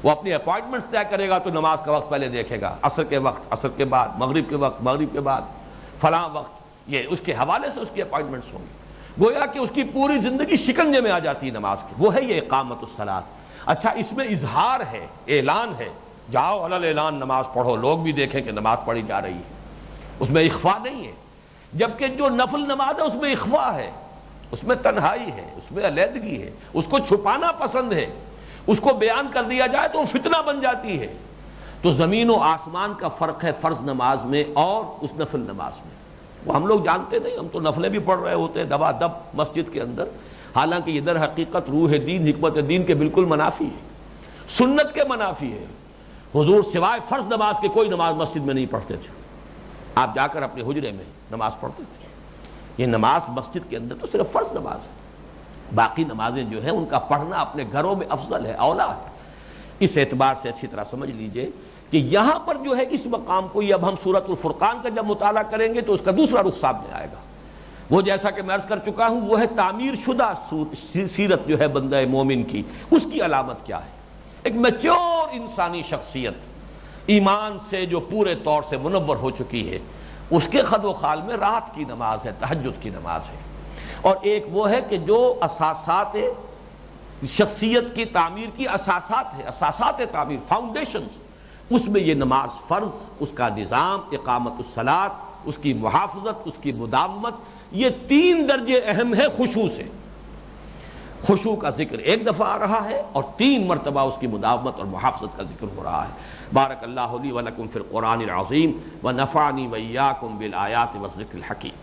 وہ اپنی اپوائنٹمنٹس طے کرے گا تو نماز کا وقت پہلے دیکھے گا، عصر کے وقت، عصر کے بعد، مغرب کے وقت، مغرب کے بعد، فلاں وقت، یہ اس کے حوالے سے اس کی اپوائنٹمنٹس ہوں گی، گویا کہ اس کی پوری زندگی شکنجے میں آ جاتی ہے نماز کی، وہ ہے یہ اقامت الصلاۃ۔ اچھا اس میں اظہار ہے، اعلان ہے، جاؤ علی الاعلان نماز پڑھو، لوگ بھی دیکھیں کہ نماز پڑھی جا رہی ہے، اس میں اخفا نہیں ہے، جبکہ جو نفل نماز ہے اس میں اخفا ہے، اس میں تنہائی ہے، اس میں علیحدگی ہے، اس کو چھپانا پسند ہے، اس کو بیان کر دیا جائے تو وہ فتنہ بن جاتی ہے۔ تو زمین و آسمان کا فرق ہے فرض نماز میں اور اس نفل نماز میں، وہ ہم لوگ جانتے نہیں، ہم تو نفلیں بھی پڑھ رہے ہوتے ہیں دبا دب مسجد کے اندر، حالانکہ یہ در حقیقت روح دین، حکمت دین کے بالکل منافی ہے، سنت کے منافی ہے۔ حضور سوائے فرض نماز کے کوئی نماز مسجد میں نہیں پڑھتے تھے، آپ جا کر اپنے حجرے میں نماز پڑھتے تھے۔ یہ نماز مسجد کے اندر تو صرف فرض نماز ہے، باقی نمازیں جو ہیں ان کا پڑھنا اپنے گھروں میں افضل ہے، اولا ہے۔ اس اعتبار سے اچھی طرح سمجھ لیجئے کہ یہاں پر جو ہے اس مقام کو، یہ اب ہم سورۃ الفرقان کا جب مطالعہ کریں گے تو اس کا دوسرا رخ سامنے آئے گا۔ وہ جیسا کہ میں عرض کر چکا ہوں، وہ ہے تعمیر شدہ سیرت جو ہے بندہ مومن کی، اس کی علامت کیا ہے؟ ایک میچور انسانی شخصیت، ایمان سے جو پورے طور سے منور ہو چکی ہے، اس کے خد و خال میں رات کی نماز ہے، تہجد کی نماز ہے۔ اور ایک وہ ہے کہ جو اساسات شخصیت کی تعمیر کی اساسات ہے، اساسات تعمیر، فاؤنڈیشنز، اس میں یہ نماز فرض، اس کا نظام، اقامت الصلاۃ، اس کی محافظت، اس کی مداومت، یہ 3 درجے اہم ہے خشوع سے۔ خشوع کا ذکر ایک دفعہ آ رہا ہے اور 3 مرتبہ اس کی مداومت اور محافظت کا ذکر ہو رہا ہے۔ بارک اللہ لی ولکم فی القرآن العظیم ونفعنی وإیاکم بالآیات والذکر الحکیم۔